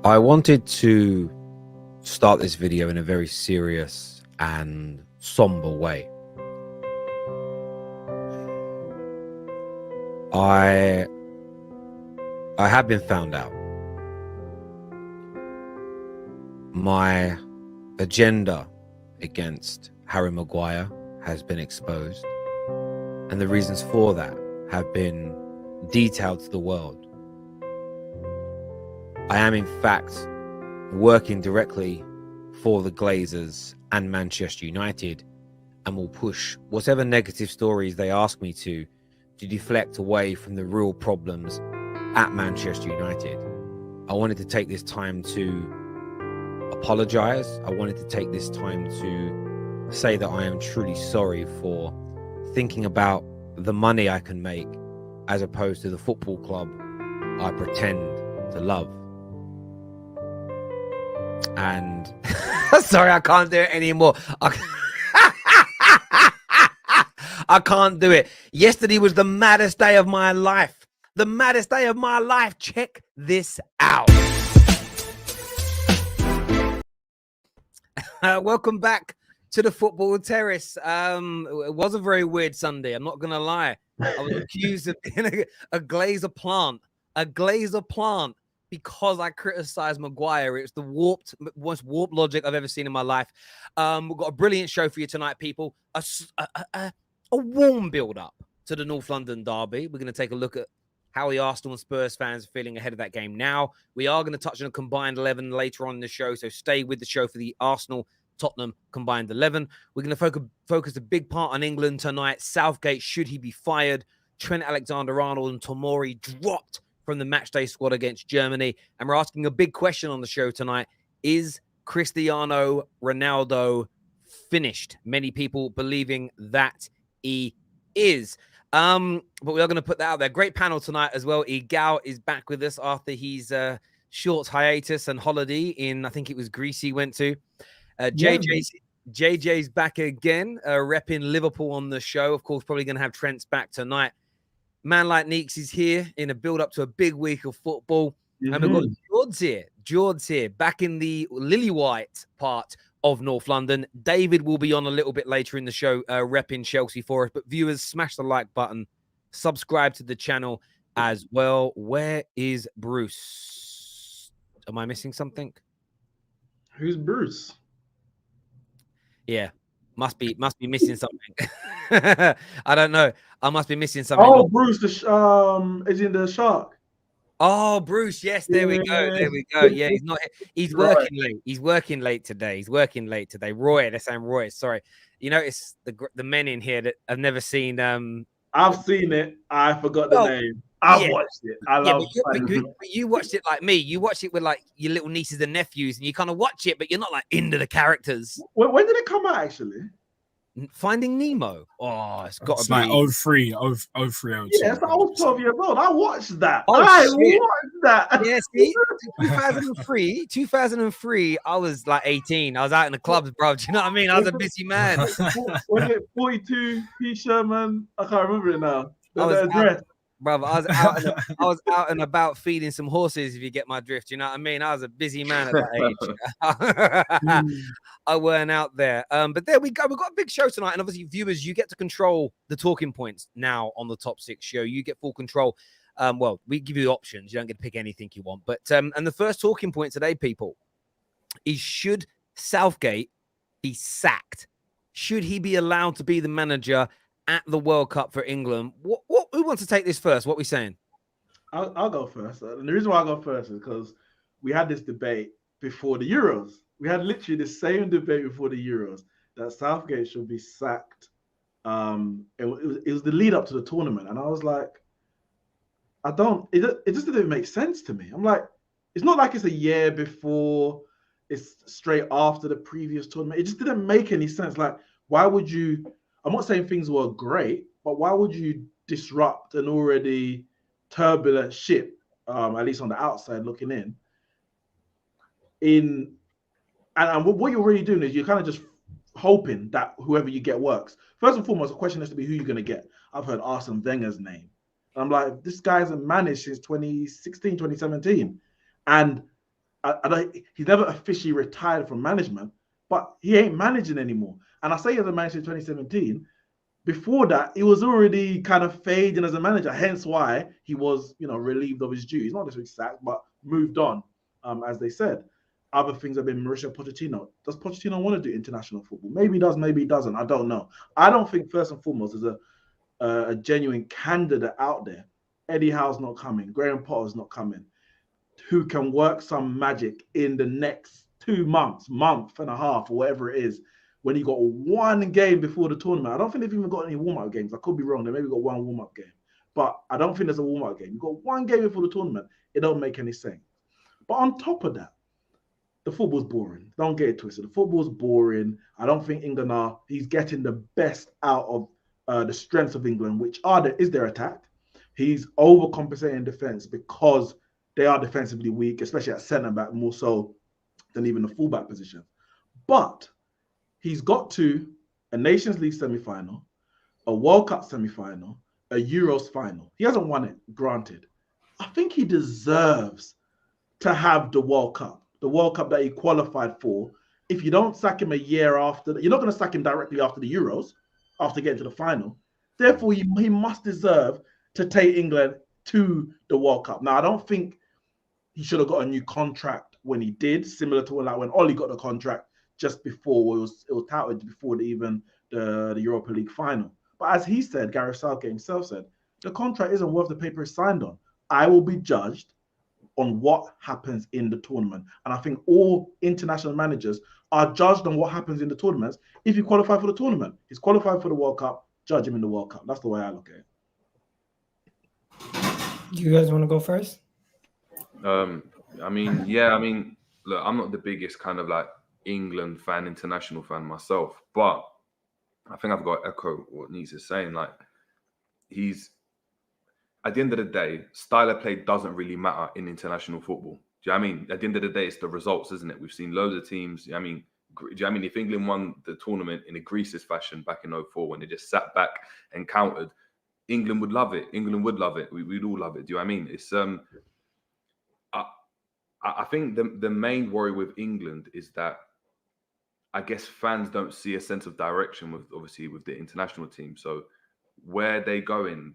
I wanted to start this video in a very serious and somber way. I have been found out. My agenda against Harry Maguire has been exposed, and the reasons for that have been detailed to the world. I am in fact working directly for the Glazers and Manchester United, and will push whatever negative stories they ask me to deflect away from the real problems at Manchester United. I wanted to take this time to apologize. I wanted to take this time to say that I am truly sorry for thinking about the money I can make as opposed to the football club I pretend to love. And sorry, I can't do it anymore. I can't do it. Yesterday was the maddest day of my life. The maddest day of my life. Check this out. Welcome back to the Football Terrace. It was a very weird Sunday. I'm not going to lie. I was accused of being a glazer plant. A glazer plant. Because I criticized Maguire. It's the most warped logic I've ever seen in my life. We've got a brilliant show for you tonight, people. A warm build-up to the North London derby. We're going to take a look at how the Arsenal and Spurs fans are feeling ahead of that game now. We are going to touch on a combined 11 later on in the show, so stay with the show for the Arsenal-Tottenham combined 11. We're going to focus a big part on England tonight. Southgate, should he be fired? Trent Alexander-Arnold and Tomori dropped from the matchday squad against Germany. And we're asking a big question on the show tonight. Is Cristiano Ronaldo finished? Many people believing that he is. But we are going to put that out there. Great panel tonight as well. Igal is back with us after his short hiatus and holiday in, I think it was Greece he went to. JJ's back again, repping Liverpool on the show. Of course, probably going to have Trent's back tonight. Man like Neeks is here in a build-up to a big week of football. Mm-hmm. And we've got George here, back in the lily white part of North London. David will be on a little bit later in the show, repping Chelsea for us. But viewers, smash the like button. Subscribe to the channel as well. Where is Bruce? Am I missing something? Who's Bruce? Yeah. Must be missing something. I don't know. I must be missing something. Oh, Bruce, is in the Shark. Oh, Bruce. Yes, there we go. There we go. Yeah, he's not. He's working late. He's working late today. Roy, they're saying Roy. Sorry. You notice the men in here that have never seen. I've seen it. I forgot the name. I've watched it. I love it. But you watched it like me. You watched it with like your little nieces and nephews, and you kind of watch it, but you're not like into the characters. When did it come out, actually? Finding Nemo. Oh, it's got to be like 03. Yeah, I was 12 years old. I watched that. I watched that. Yeah, see, 2003, I was like 18. I was out in the clubs, bro. Do you know what I mean? I was a busy man. Was it 42 P. Sherman? I can't remember it now. Brother, I was out and about feeding some horses, if you get my drift. You know what I mean? I was a busy man at that age. I weren't out there. But there we go. We've got a big show tonight. And obviously, viewers, you get to control the talking points now on the Top 6 show. You get full control. Well, we give you options. You don't get to pick anything you want. But and the first talking point today, people, is should Southgate be sacked? Should he be allowed to be the manager at the World Cup for England? Who wants to take this first? What are we saying? I'll go first. And the reason why I go first is because we had this debate before the Euros. We had literally the same debate before the Euros that Southgate should be sacked. It was the lead up to the tournament. And I was like, it just didn't make sense to me. I'm like, it's not like it's a year before, it's straight after the previous tournament. It just didn't make any sense. Like, why would you, I'm not saying things were great, but why would you disrupt an already turbulent ship, at least on the outside looking in? And what you're really doing is you're kind of just hoping that whoever you get works. First and foremost, the question has to be who you're going to get. I've heard Arsene Wenger's name. And I'm like, this guy hasn't managed since 2016, 2017. And he's never officially retired from management, but he ain't managing anymore. And I say as a manager in 2017, before that, he was already kind of fading as a manager, hence why he was, relieved of his duties. Not necessarily sacked, but moved on, as they said. Other things have been Mauricio Pochettino. Does Pochettino want to do international football? Maybe he does, maybe he doesn't. I don't know. I don't think, first and foremost, there's a genuine candidate out there. Eddie Howe's not coming. Graham Potter's not coming. Who can work some magic in the next 2 months, month and a half, or whatever it is, when you got one game before the tournament. I don't think they've even got any warm-up games. I could be wrong. They maybe got one warm-up game. But I don't think there's a warm-up game. You've got one game before the tournament. It don't make any sense. But on top of that, the football's boring. Don't get it twisted. The football's boring. I don't think England he's getting the best out of the strengths of England, which is their attack. He's overcompensating defense because they are defensively weak, especially at centre-back, more so than even the fullback position. But he's got to a Nations League semi-final, a World Cup semi-final, a Euros final. He hasn't won it, granted. I think he deserves to have the World Cup that he qualified for. If you don't sack him a year after, you're not going to sack him directly after the Euros, after getting to the final. Therefore, he must deserve to take England to the World Cup. Now, I don't think he should have got a new contract when he did, similar to when Ollie got the contract just before, it was touted before even the Europa League final. But as he said, Gareth Southgate himself said, the contract isn't worth the paper it's signed on. I will be judged on what happens in the tournament. And I think all international managers are judged on what happens in the tournaments. If you qualify for the tournament, he's qualified for the World Cup, judge him in the World Cup. That's the way I look at it. Do you guys want to go first? Look, I'm not the biggest kind of like England fan, international fan myself, but I think I've got to echo what Nees is saying. Like, he's, at the end of the day, style of play doesn't really matter in international football. Do you know what I mean? At the end of the day, it's the results, isn't it? We've seen loads of teams. Do you know what I mean, if England won the tournament in a Greece's fashion back in 2004 when they just sat back and countered, England would love it. England would love it. We'd all love it. Do you know what I mean? It's I think the main worry with England is that I guess fans don't see a sense of direction with the international team. So where they going,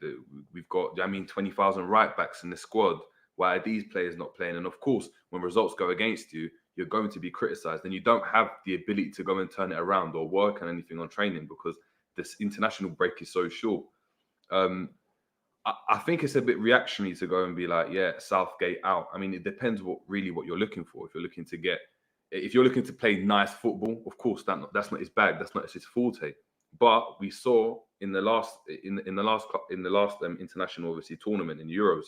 we've got 20,000 right backs in the squad. Why are these players not playing? And of course, when results go against you, you're going to be criticised, and you don't have the ability to go and turn it around or work on anything on training because this international break is so short. I think it's a bit reactionary to go and be like, yeah, Southgate out. I mean, it depends what you're looking for. If you're looking to play nice football, of course that's not his bag. That's not his forte. But we saw in the last international obviously tournament in Euros,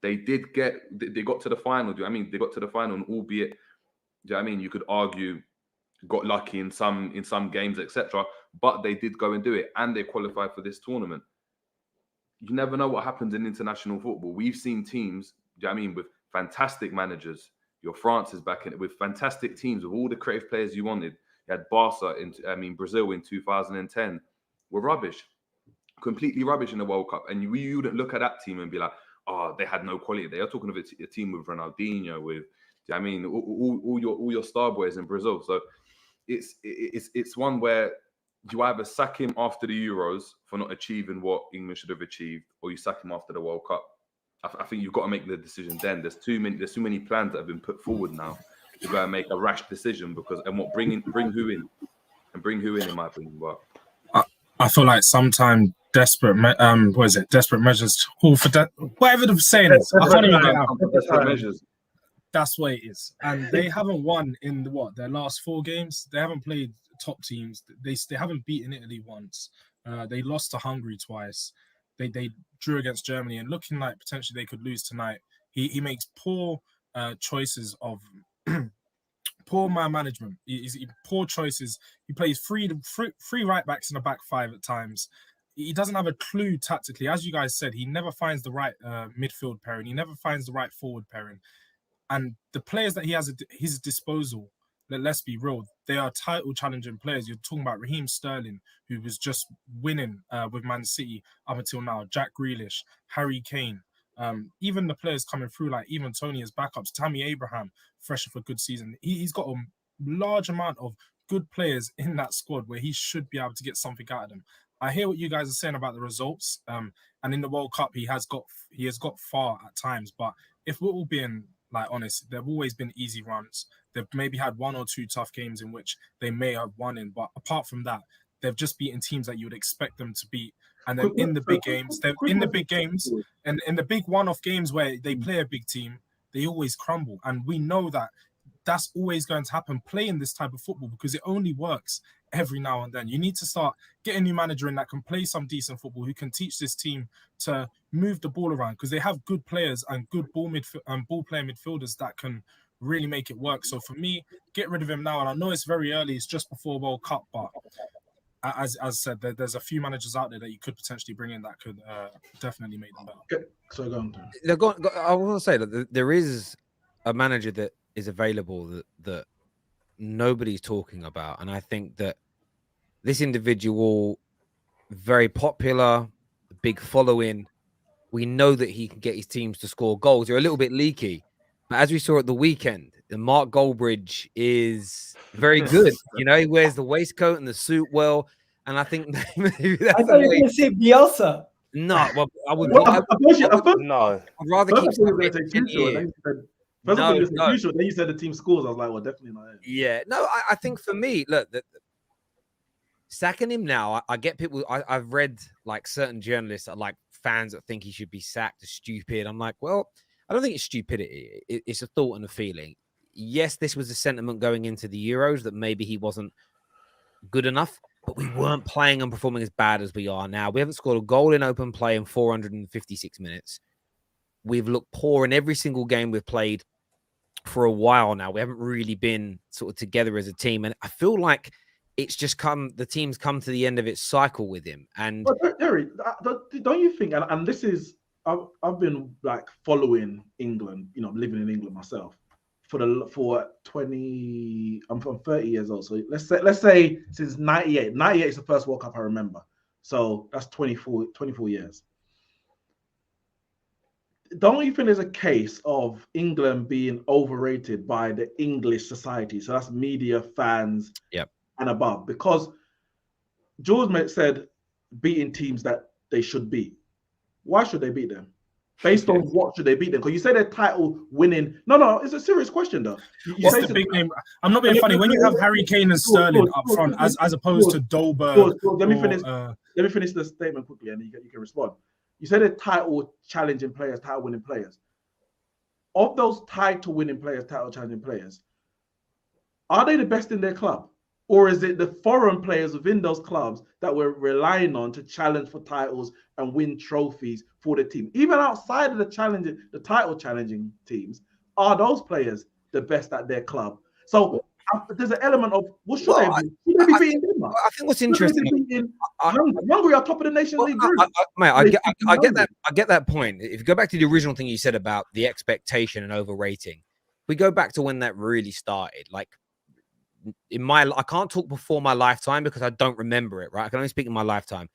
they got to the final. Do you know what I mean? They got to the final, and albeit, do you know what I mean? You could argue got lucky in some games, etc. But they did go and do it, and they qualified for this tournament. You never know what happens in international football. We've seen teams, do you know what I mean, with fantastic managers. Your France is back in it with fantastic teams, with all the creative players you wanted. You had Barca Brazil in 2010 were rubbish, completely rubbish in the World Cup. And you wouldn't look at that team and be like, oh, they had no quality. They are talking of a team with Ronaldinho, with, do you know what I mean, all your star boys in Brazil. So it's one where you either sack him after the Euros for not achieving what England should have achieved, or you sack him after the World Cup. I think you've got to make the decision then. There's too many plans that have been put forward now to go and make a rash decision bring who in in my opinion. But I feel like sometimes desperate measures call for whatever the saying is. I can't even get out. Desperate measures. That's what it is. And they haven't won in their last 4 games. They haven't played top teams. They haven't beaten Italy once. They lost to Hungary twice. They drew against Germany, and looking like potentially they could lose tonight. He makes poor choices of poor man management. Poor choices. He plays three right backs in a back 5 at times. He doesn't have a clue tactically. As you guys said, he never finds the right midfield pairing. He never finds the right forward pairing. And the players that he has at his disposal, let's be real, they are title challenging players. You're talking about Raheem Sterling, who was just winning with Man City up until now, Jack Grealish, Harry Kane, Even the players coming through, like even Tony as backups, Tammy Abraham, fresh for a good season. He's got a large amount of good players in that squad where he should be able to get something out of them. I hear what you guys are saying about the results. And in the World Cup, he has got far at times. But if we're all being like honest, there've always been easy runs. They've maybe had one or two tough games in which they may have won in. But apart from that, they've just beaten teams that you would expect them to beat. And then in the big games, and in the big one-off games where they play a big team, they always crumble. And we know that that's always going to happen playing this type of football because it only works every now and then. You need to start getting a new manager in that can play some decent football, who can teach this team to move the ball around because they have good players and good ball playing midfielders that can really make it work. So for me, get rid of him now. And I know it's very early, it's just before World Cup, but as I said, there's a few managers out there that you could potentially bring in that could definitely make them better. Okay. So go on. I want to say that there is a manager that is available that nobody's talking about, and I think that this individual, very popular, big following, we know that he can get his teams to score goals. They're a little bit leaky, but as we saw at the weekend, the Mark Goldbridge is very good. You know, he wears the waistcoat and the suit well, and I think maybe that's I thought you were going to say Bielsa. No, well, I would. No. I'd rather keep. Then you said the team scores. I was like, well, definitely not him. Yeah, no, I think for me, look, sacking him now, I get people. I've read like certain journalists are like fans that think he should be sacked are stupid. I'm like, well, I don't think it's stupidity. It's a thought and a feeling. Yes, this was a sentiment going into the Euros that maybe he wasn't good enough, but we weren't playing and performing as bad as we are now. We haven't scored a goal in open play in 456 minutes. We've looked poor in every single game we've played for a while now. We haven't really been sort of together as a team, and I feel like it's just the team's come to the end of its cycle with him. And Jerry, don't you think? And this is, I've been like following England, you know, living in England myself for 20. I'm 30 years old, so let's say since 98. 98 is the first World Cup I remember, so that's 24 years. Don't you think there's a case of England being overrated by the English society? So that's media, fans, and above. Because George said beating teams that they should beat. Why should they beat them? Based on what should they beat them? Because you say they're title winning. No, it's a serious question though. What's the big name? I'm not being funny. When you have Harry Kane and Sterling up front, as opposed to Dolberg. Let me finish the statement quickly, and you can respond. You said they're title challenging players, title winning players. Of those title winning players, title challenging players, are they the best in their club? Or is it the foreign players within those clubs that we're relying on to challenge for titles and win trophies for the team? Even outside of the title challenging teams, are those players the best at their club? So there's an element of what should they be? Should they be beating Denmark? I think what's interesting. Hungary are top of the Nations League group. I get that point. If you go back to the original thing you said about the expectation and overrating, we go back to when that really started. Like I can't talk before my lifetime because I don't remember it. Right, I can only speak in my lifetime.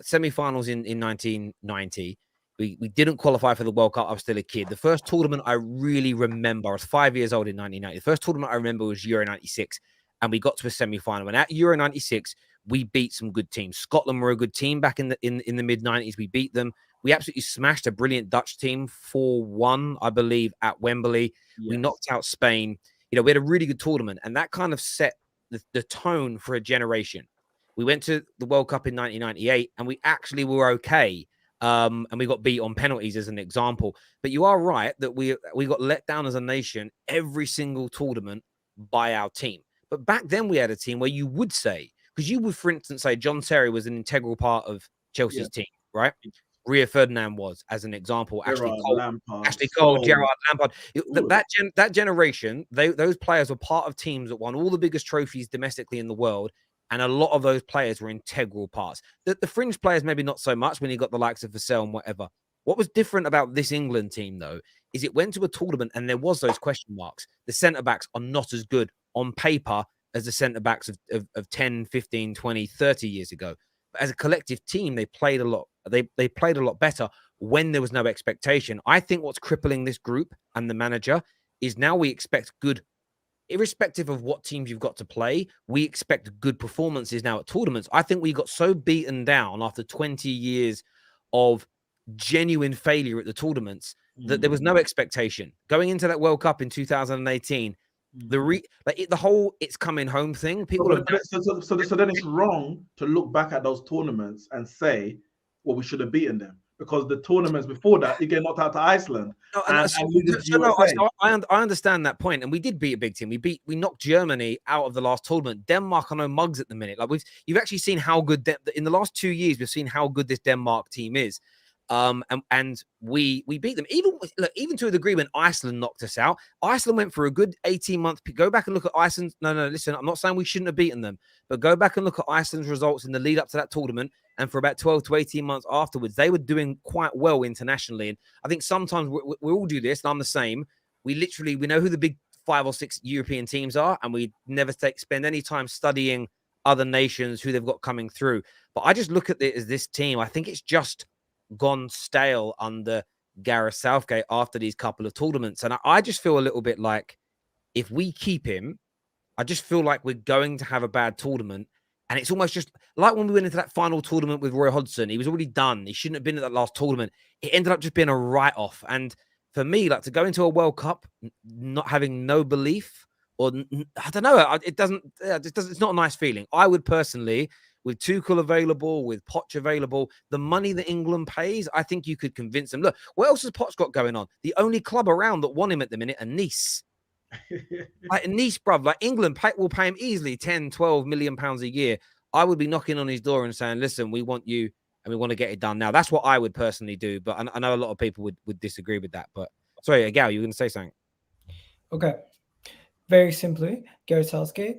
Semi-finals in 1990. We didn't qualify for the World Cup. I was still a kid. The first tournament I really remember, I was 5 years old in 1990. The first tournament I remember was Euro 96, and we got to a semi-final. And at Euro 96, we beat some good teams. Scotland were a good team back in the mid-90s. We beat them. We absolutely smashed a brilliant Dutch team 4-1, I believe, at Wembley. Yes. We knocked out Spain. You know, we had a really good tournament, and that kind of set the tone for a generation. We went to the World Cup in 1998, and we actually were okay. And we got beat on penalties as an example. But you are right that we got let down as a nation every single tournament by our team. But back then we had a team where you would say, because you would, for instance, say John Terry was an integral part of Chelsea's team, right? Rio Ferdinand was, as an example. Ashley Cole, Gerrard, Lampard. That generation, those players were part of teams that won all the biggest trophies domestically in the world. And a lot of those players were integral parts. The fringe players, maybe not so much when you got the likes of Vassell and whatever. What was different about this England team, though, is it went to a tournament and there was those question marks. The centre-backs are not as good on paper as the centre-backs of 10, 15, 20, 30 years ago. But as a collective team, they played a lot. They played a lot better. when there was no expectation. I think what's crippling this group and the manager is now we expect good, irrespective of what teams you've got to play, we expect good performances now at tournaments. I think we got so beaten down after 20 years of genuine failure at the tournaments that there was no expectation. Going into that World Cup in 2018, the whole it's coming home thing, people so then it's wrong to look back at those tournaments and say, well, we should have beaten them, because the tournaments before that you get knocked out to Iceland. I understand that point, and we did beat a big team. We knocked Germany out of the last tournament. Denmark are no mugs at the minute. Like you've actually seen how good in the last 2 years we've seen how good this Denmark team is. And we beat them even to a degree when Iceland knocked us out. Iceland went for a good 18-month. Go back and look at Iceland. No, listen, I'm not saying we shouldn't have beaten them, but go back and look at Iceland's results in the lead up to that tournament. And for about 12 to 18 months afterwards, they were doing quite well internationally. And I think sometimes we all do this, and I'm the same. We know who the big 5 or 6 European teams are, and we never spend any time studying other nations, who they've got coming through. But I just look at it as this team. I think it's just gone stale under Gareth Southgate after these couple of tournaments. And I just feel a little bit like if we keep him, I just feel like we're going to have a bad tournament. And it's almost just like when we went into that final tournament with Roy Hodgson, he was already done. He shouldn't have been at that last tournament. It ended up just being a write-off. And for me, like to go into a World Cup, not having no belief, or I don't know, it's not a nice feeling. I would personally, with Tuchel available, with Poch available, the money that England pays, I think you could convince them. Look, what else has Poch got going on? The only club around that want him at the minute are Nice. Like Nice, bruv, like England will pay him easily 10, 12 million pounds a year. I would be knocking on his door and saying, listen, we want you and we want to get it done now. That's what I would personally do. But I know a lot of people would disagree with that. But sorry, Gal, you were going to say something. Okay. Very simply, Gareth Southgate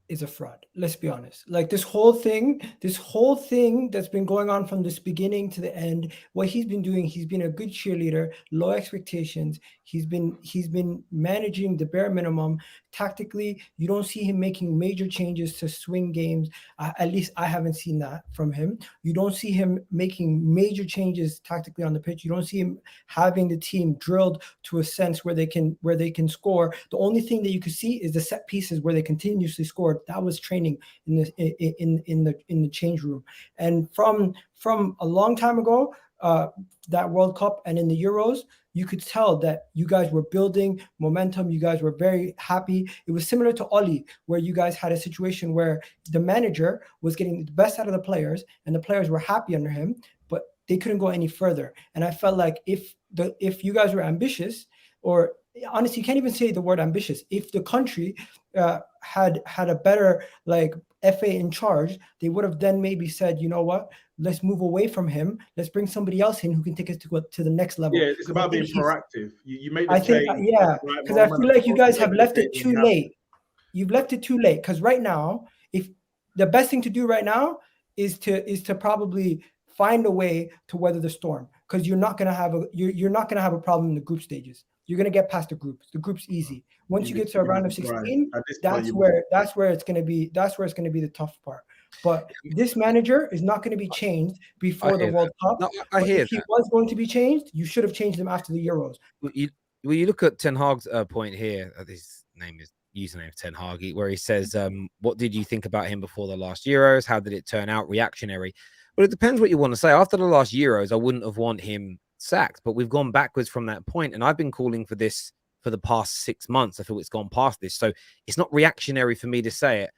is a fraud. Let's be honest. Like this whole thing that's been going on from this beginning to the end, what he's been doing, he's been a good cheerleader, low expectations. He's been managing the bare minimum. Tactically, you don't see him making major changes to swing games. At least I haven't seen that from him. You don't see him making major changes tactically on the pitch. You don't see him having the team drilled to a sense where they can score. The only thing that you could see is the set pieces where they continuously scored. That was training in the change room. And from a long time ago, that World Cup and in the Euros, you could tell that you guys were building momentum. You guys were very happy. It was similar to Oli, where you guys had a situation where the manager was getting the best out of the players and the players were happy under him, but they couldn't go any further. And I felt like if you guys were ambitious, or honestly, you can't even say the word ambitious. If the country had a better FA in charge, they would have then maybe said, you know what, let's move away from him. Let's bring somebody else in who can take us to the next level. Yeah, it's about being proactive. You made the I think, change. yeah, because I feel like you guys have left it too late. You've left it too late, because right now, if the best thing to do right now is to probably find a way to weather the storm, because you're not gonna have a problem in the group stages. You're gonna get past the groups. The group's easy. Once you get to a round of 16, that's where it's gonna be the tough part. But this manager is not going to be changed before the World Cup. No, I hear if he was going to be changed, you should have changed him after the Euros. You look at Ten Hag's point here. His username is Ten Hag, where he says, "What did you think about him before the last Euros? How did it turn out? Reactionary." Well, it depends what you want to say. After the last Euros, I wouldn't have want him sacked, but we've gone backwards from that point, and I've been calling for this for the past 6 months. I feel it's gone past this, so it's not reactionary for me to say it.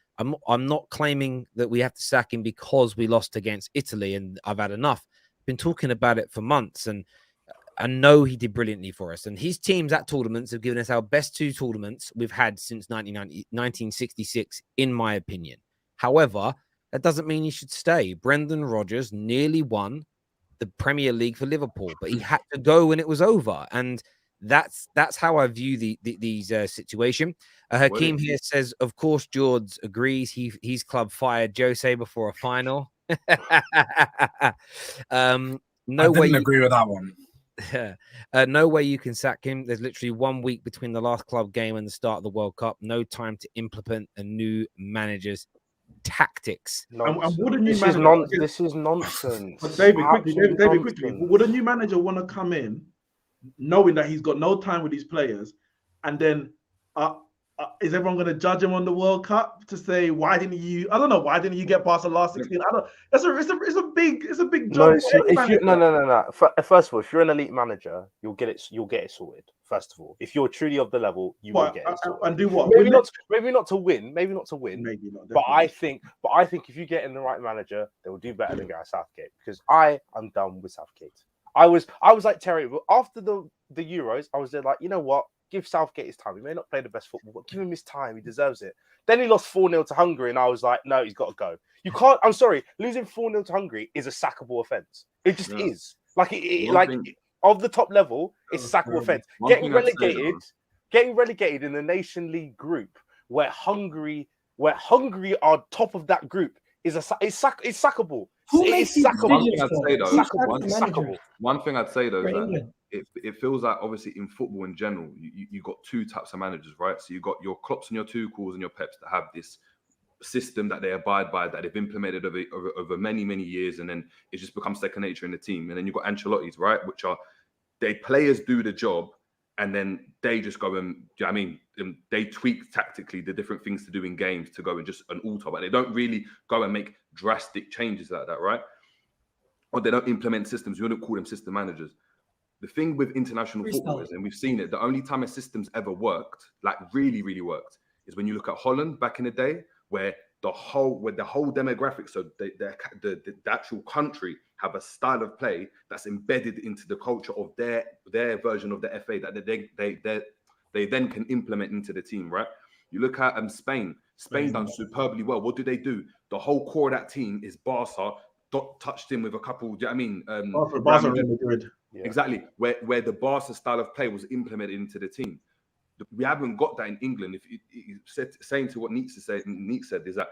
I'm not claiming that we have to sack him because we lost against Italy and I've had enough. I've been talking about it for months, and I know he did brilliantly for us. And his teams at tournaments have given us our best 2 tournaments we've had since 1966, in my opinion. However, that doesn't mean he should stay. Brendan Rodgers nearly won the Premier League for Liverpool, but he had to go when it was over. And that's how I view these situation. Hakeem here says, of course, George agrees. His club fired Jose before a final. No way. Agree with that one. No way you can sack him. There's literally 1 week between the last club game and the start of the World Cup. No time to implement a new manager's tactics. And Nonsense. would a new This is manager? this is nonsense. But David, quickly, Absolute David, quickly. nonsense. Would a new manager want to come in, knowing that he's got no time with these players, and then is everyone going to judge him on the World Cup to say why didn't you? I don't know. Why didn't you get past the last 16? I don't. It's a big job. No, if you no. First of all, if you're an elite manager, you'll get it sorted. First of all, if you're truly of the level, you will get it sorted. And do what? Maybe not to win. Maybe not. Maybe not. But I think if you get in the right manager, they will do better than Gareth Southgate, because I am done with Southgate. I was like Terry after the Euros. I was there like, you know what? Give Southgate his time. He may not play the best football, but give him his time. He deserves it. Then he lost 4-0 to Hungary, and I was like, no, he's got to go. You can't. I'm sorry, losing 4-0 to Hungary is a sackable offence. It just is. Like of the top level, it's a sackable offence. Getting relegated in the Nation League group where Hungary are top of that group is sackable. It's sackable. One thing I'd say though is that it feels like obviously in football in general, you got two types of managers, right? So you got your Klopps and your Tuchels and your Peps that have this system that they abide by, that they've implemented over many years, and then it just becomes second nature in the team. And then you've got Ancelotti's, right, which are players do the job, and then they just go and, do you know what I mean? They tweak tactically the different things to do in games to go and just an alter, but they don't really go and make drastic changes like that, right? Or they don't implement systems. You wouldn't call them system managers. The thing with international football is, and we've seen it, the only time a system's ever worked, like really worked, is when you look at Holland back in the day, where the whole demographic, so the actual country, have a style of play that's embedded into the culture of their version of the FA that they then can implement into the team, right? You look at Spain. Spain done superbly well. What do? The whole core of that team is Barca, touched in with a couple, do you know what I mean? Barca really good. Yeah. Exactly, where the Barca style of play was implemented into the team. We haven't got that in England. If you saying to what Neek said is that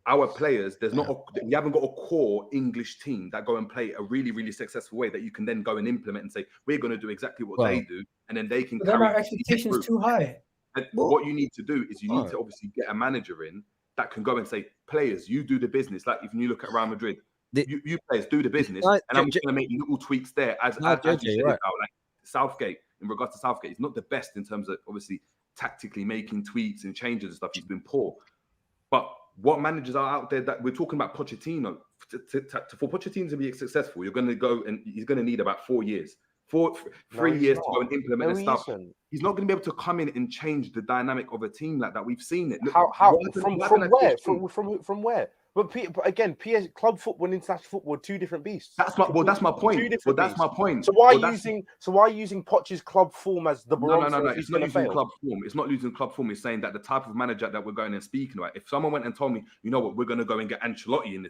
our players, we haven't got a core English team that go and play a really successful way that you can then go and implement and say, we're going to do exactly what they do, and then they can carry. Our expectations too high. And what you need to do is you need to obviously get a manager in that can go and say, players, you do the business. Like if you look at Real Madrid, you players do the business, and I'm just going to make little tweaks there as you said about, like Southgate. In regards to Southgate, he's not the best in terms of obviously tactically making tweaks and changes and stuff. He's been poor. But what managers are out there that we're talking about? Pochettino. For Pochettino to be successful, you're going to go and he's going to need about 4 years. 3 years to go and implement the stuff. He's not going to be able to come in and change the dynamic of a team like that. We've seen it. Look, from where? But again, club football and international football are two different beasts. That's my point. So why are you using Poch's club form as the barometer? No. It's not using club form. It's not using club form. It's saying that the type of manager that we're going and speaking about. If someone went and told me, you know what, we're going to go and get Ancelotti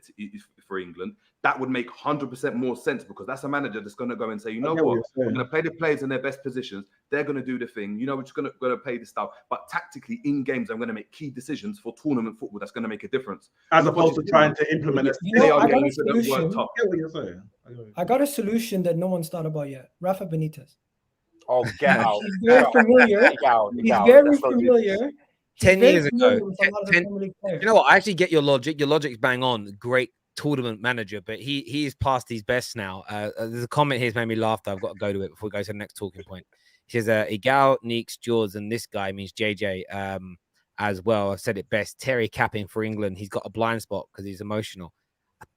for England, that would make 100% more sense, because that's a manager that's going to go and say, you know what, we're going to play the players in their best positions. They're going to do the thing. You know, we're just going to play the style. But tactically, in games, I'm going to make key decisions for tournament football that's going to make a difference. As opposed to trying to implement it. I got a solution that no one's thought about yet. Rafa Benitez. Oh, get out. He's very familiar. He's very familiar. 10 years ago. You know what? I actually get your logic. Your logic's bang on. Great tournament manager, but he's past his best now. There's a comment here's made me laugh, though. I've got to go to it before we go to the next talking point. He says, Igal, Neeks, George, and this guy means JJ as well. I've said it best. Terry capping for England. He's got a blind spot because he's emotional.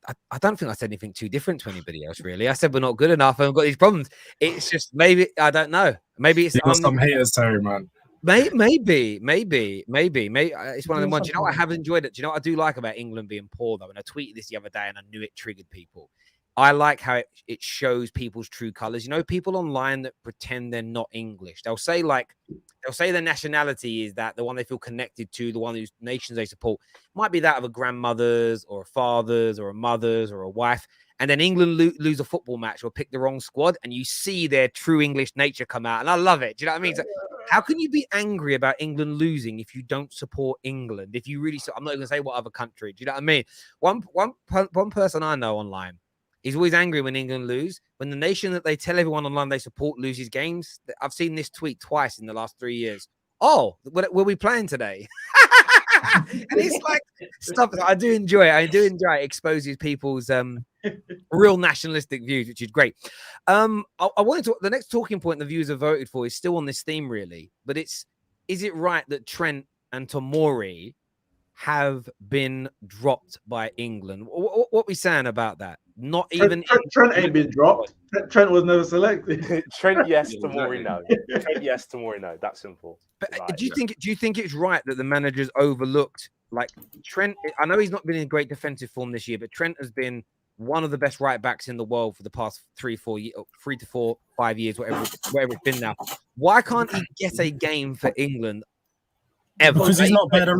I don't think I said anything too different to anybody else, really. I said we're not good enough and we've got these problems. It's just maybe, I don't know. Maybe it's some haters, Terry, man. Maybe. It's one of them ones. You know what? I have enjoyed it. Do you know what I do like about England being poor, though? And I tweeted this the other day and I knew it triggered people. I like how it shows people's true colors. You know, people online that pretend they're not English. They'll say their nationality is that the one they feel connected to, the one whose nations they support. Might be that of a grandmother's or a father's or a mother's or a wife. And then England lose a football match or pick the wrong squad, and you see their true English nature come out. And I love it. Do you know what I mean? So how can you be angry about England losing if you don't support England? If you really, I'm not going to say what other country. Do you know what I mean? One person I know online, he's always angry when England lose. When the nation that they tell everyone online they support loses games. I've seen this tweet twice in the last 3 years. Oh, were we playing today? And it's like stuff that I do enjoy it. I do enjoy it. Exposes people's real nationalistic views, which is great. I wanted to, the next talking point the viewers have voted for is still on this theme, really. But is it right that Trent and Tomori have been dropped by England? What we saying about that? Not even Trent ain't been dropped. Trent was never selected. Trent, yes. Tomori, no. Trent, yes. Tomori, no. That's simple. But Like, do you think it's right that the managers overlooked like Trent? I know he's not been in great defensive form this year, but Trent has been one of the best right backs in the world for the past 3 to 4, 5 years, whatever it's been now. Why can't he get a game for England ever? Because he's not better.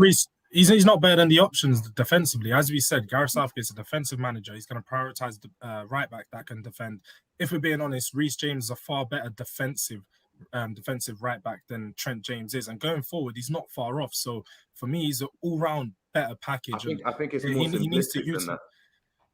He's not better than the options defensively. As we said, Gareth Southgate's a defensive manager. He's going to prioritize the right back that can defend. If we're being honest, Reece James is a far better defensive right back than Trent James is. And going forward, he's not far off. So for me, he's an all-round better package. I think it's more simplistic than that.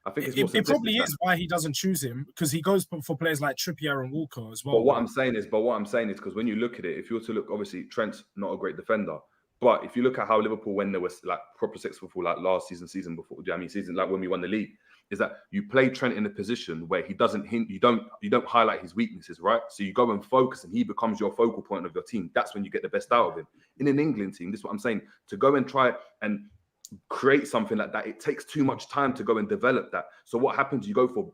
I think it's more it probably is why he doesn't choose him, because he goes for players like Trippier and Walker as well. But what I'm saying is because when you look at it, if you were to look, obviously Trent's not a great defender. But if you look at how Liverpool, when there was like proper six football, like last season before, season like when we won the league, is that you play Trent in a position where he doesn't hint, you don't highlight his weaknesses, right? So you go and focus, and he becomes your focal point of your team. That's when you get the best out of him. In an England team, this is what I'm saying. To go and try and create something like that, it takes too much time to go and develop that. So what happens? You go for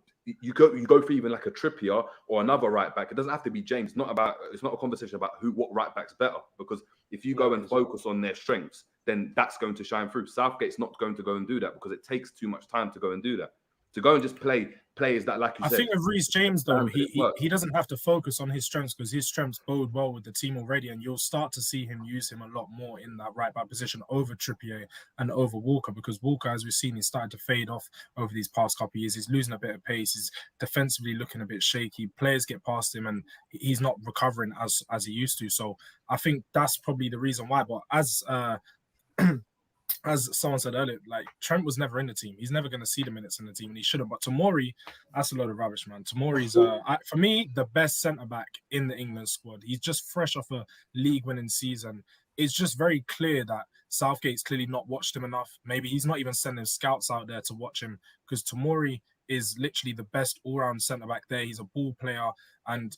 even like a Trippier or another right back. It doesn't have to be James. It's not a conversation about what right back's better, because if you go and focus on their strengths, then that's going to shine through. Southgate's not going to go and do that because it takes too much time to go and do that. To go and just play players that, like you said. I think with Reece James, though, he doesn't have to focus on his strengths, because his strengths bode well with the team already, and you'll start to see him use him a lot more in that right back position over Trippier and over Walker, because Walker, as we've seen, he's started to fade off over these past couple of years. He's losing a bit of pace. He's defensively looking a bit shaky. Players get past him, and he's not recovering as he used to. So I think that's probably the reason why. But as someone said earlier, like Trent was never in the team. He's never going to see the minutes in the team, and he shouldn't. But Tomori, that's a load of rubbish, man. Tomori's, for me, the best centre-back in the England squad. He's just fresh off a league-winning season. It's just very clear that Southgate's clearly not watched him enough. Maybe he's not even sending scouts out there to watch him, because Tomori is literally the best all-round centre-back there. He's a ball player, and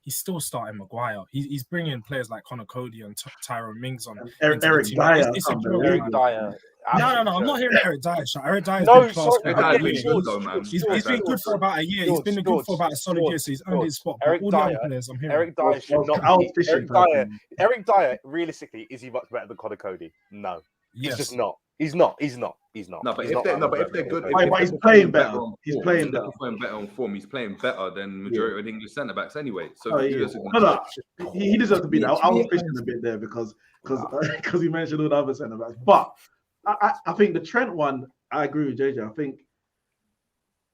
he's still starting Maguire. He's bringing players like Connor Cody and Tyrone Mings on. Eric Dyer. Eric Dyer. No, I'm not hearing Eric Dyer. Eric Dyer's been class. He's been good for about a year. He's been good for about a solid year, so he's earned his spot. Eric Dyer should not. Eric Dyer, realistically, is he much better than Connor Cody? No, he's just not. He's not. No, but if they're good, he's playing better. He's playing better on form. He's playing better than majority of English centre backs anyway. So he deserves to be there. I was fishing a bit there because he mentioned all the other centre backs. But I think the Trent one, I agree with JJ. I think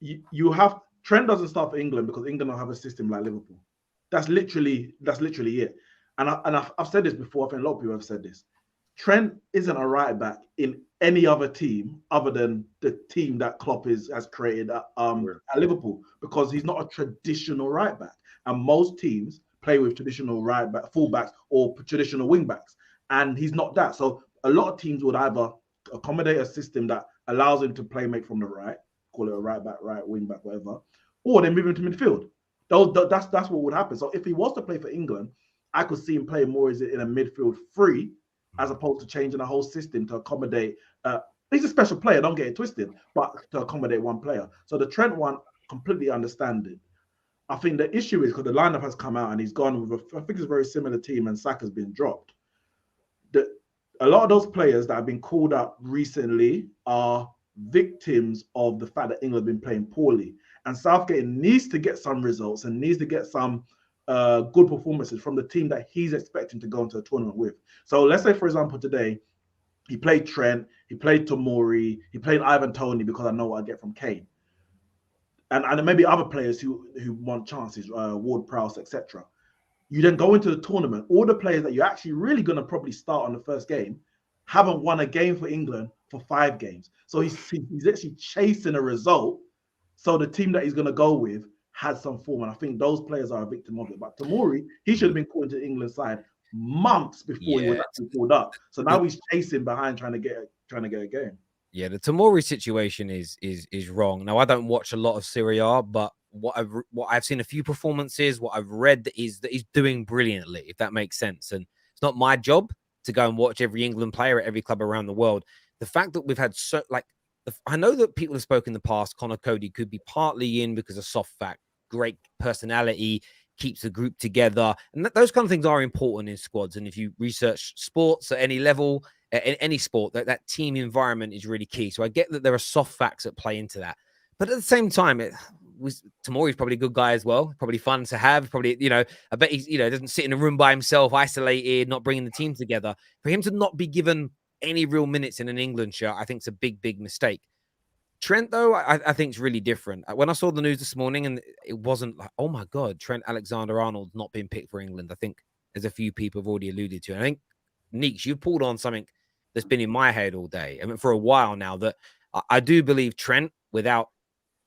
you have Trent doesn't start for England because England don't have a system like Liverpool. That's literally it. And I've said this before. I think a lot of people have said this. Trent isn't a right back in any other team other than the team that Klopp has created at Liverpool, because he's not a traditional right back. And most teams play with traditional right back, fullbacks, or traditional wing backs. And he's not that. So a lot of teams would either accommodate a system that allows him to make from the right, call it a right back, right wing back, whatever, or they move him to midfield. That's what would happen. So if he was to play for England, I could see him playing more in a midfield three, as opposed to changing the whole system to accommodate. He's a special player, don't get it twisted, but to accommodate one player. So the Trent one, completely understand it. I think the issue is because the lineup has come out and he's gone with I think it's a very similar team, and Saka's been dropped. A lot of those players that have been called up recently are victims of the fact that England have been playing poorly. And Southgate needs to get some results and needs to get some good performances from the team that he's expecting to go into a tournament with. So let's say, for example, today he played Trent, he played Tomori, he played Ivan Toney, because I know what I get from Kane, and maybe other players who want chances, Ward-Prowse, etc. You then go into the tournament. All the players that you're actually really going to probably start on the first game haven't won a game for England for 5 games. So he's actually chasing a result. So the team that he's going to go with had some form, and I think those players are a victim of it. But Tomori, he should have been called into the England side months before he was Yeah. actually pulled up. So now he's chasing behind, trying to get a game. Yeah, the Tomori situation is wrong. Now I don't watch a lot of Serie A, but what I've seen a few performances, what I've read is that he's doing brilliantly, if that makes sense. And it's not my job to go and watch every England player at every club around the world. The fact that we've had I know that people have spoken in the past, Connor Cody could be partly in because of soft fact, great personality, keeps the group together. And those kind of things are important in squads. And if you research sports at any level, in any sport, that team environment is really key. So I get that there are soft facts that play into that. But at the same time, Tomori's probably a good guy as well. Probably fun to have. Probably, I bet he's, doesn't sit in a room by himself, isolated, not bringing the team together. For him to not be given any real minutes in an England shirt, I think it's a big, big mistake. Trent, though, I think it's really different. When I saw the news this morning, and it wasn't like, oh my God, Trent Alexander-Arnold not being picked for England. I think there's a few people have already alluded to it. I think, Neeks, you pulled on something that's been in my head all day. I mean, for a while now, that I do believe Trent without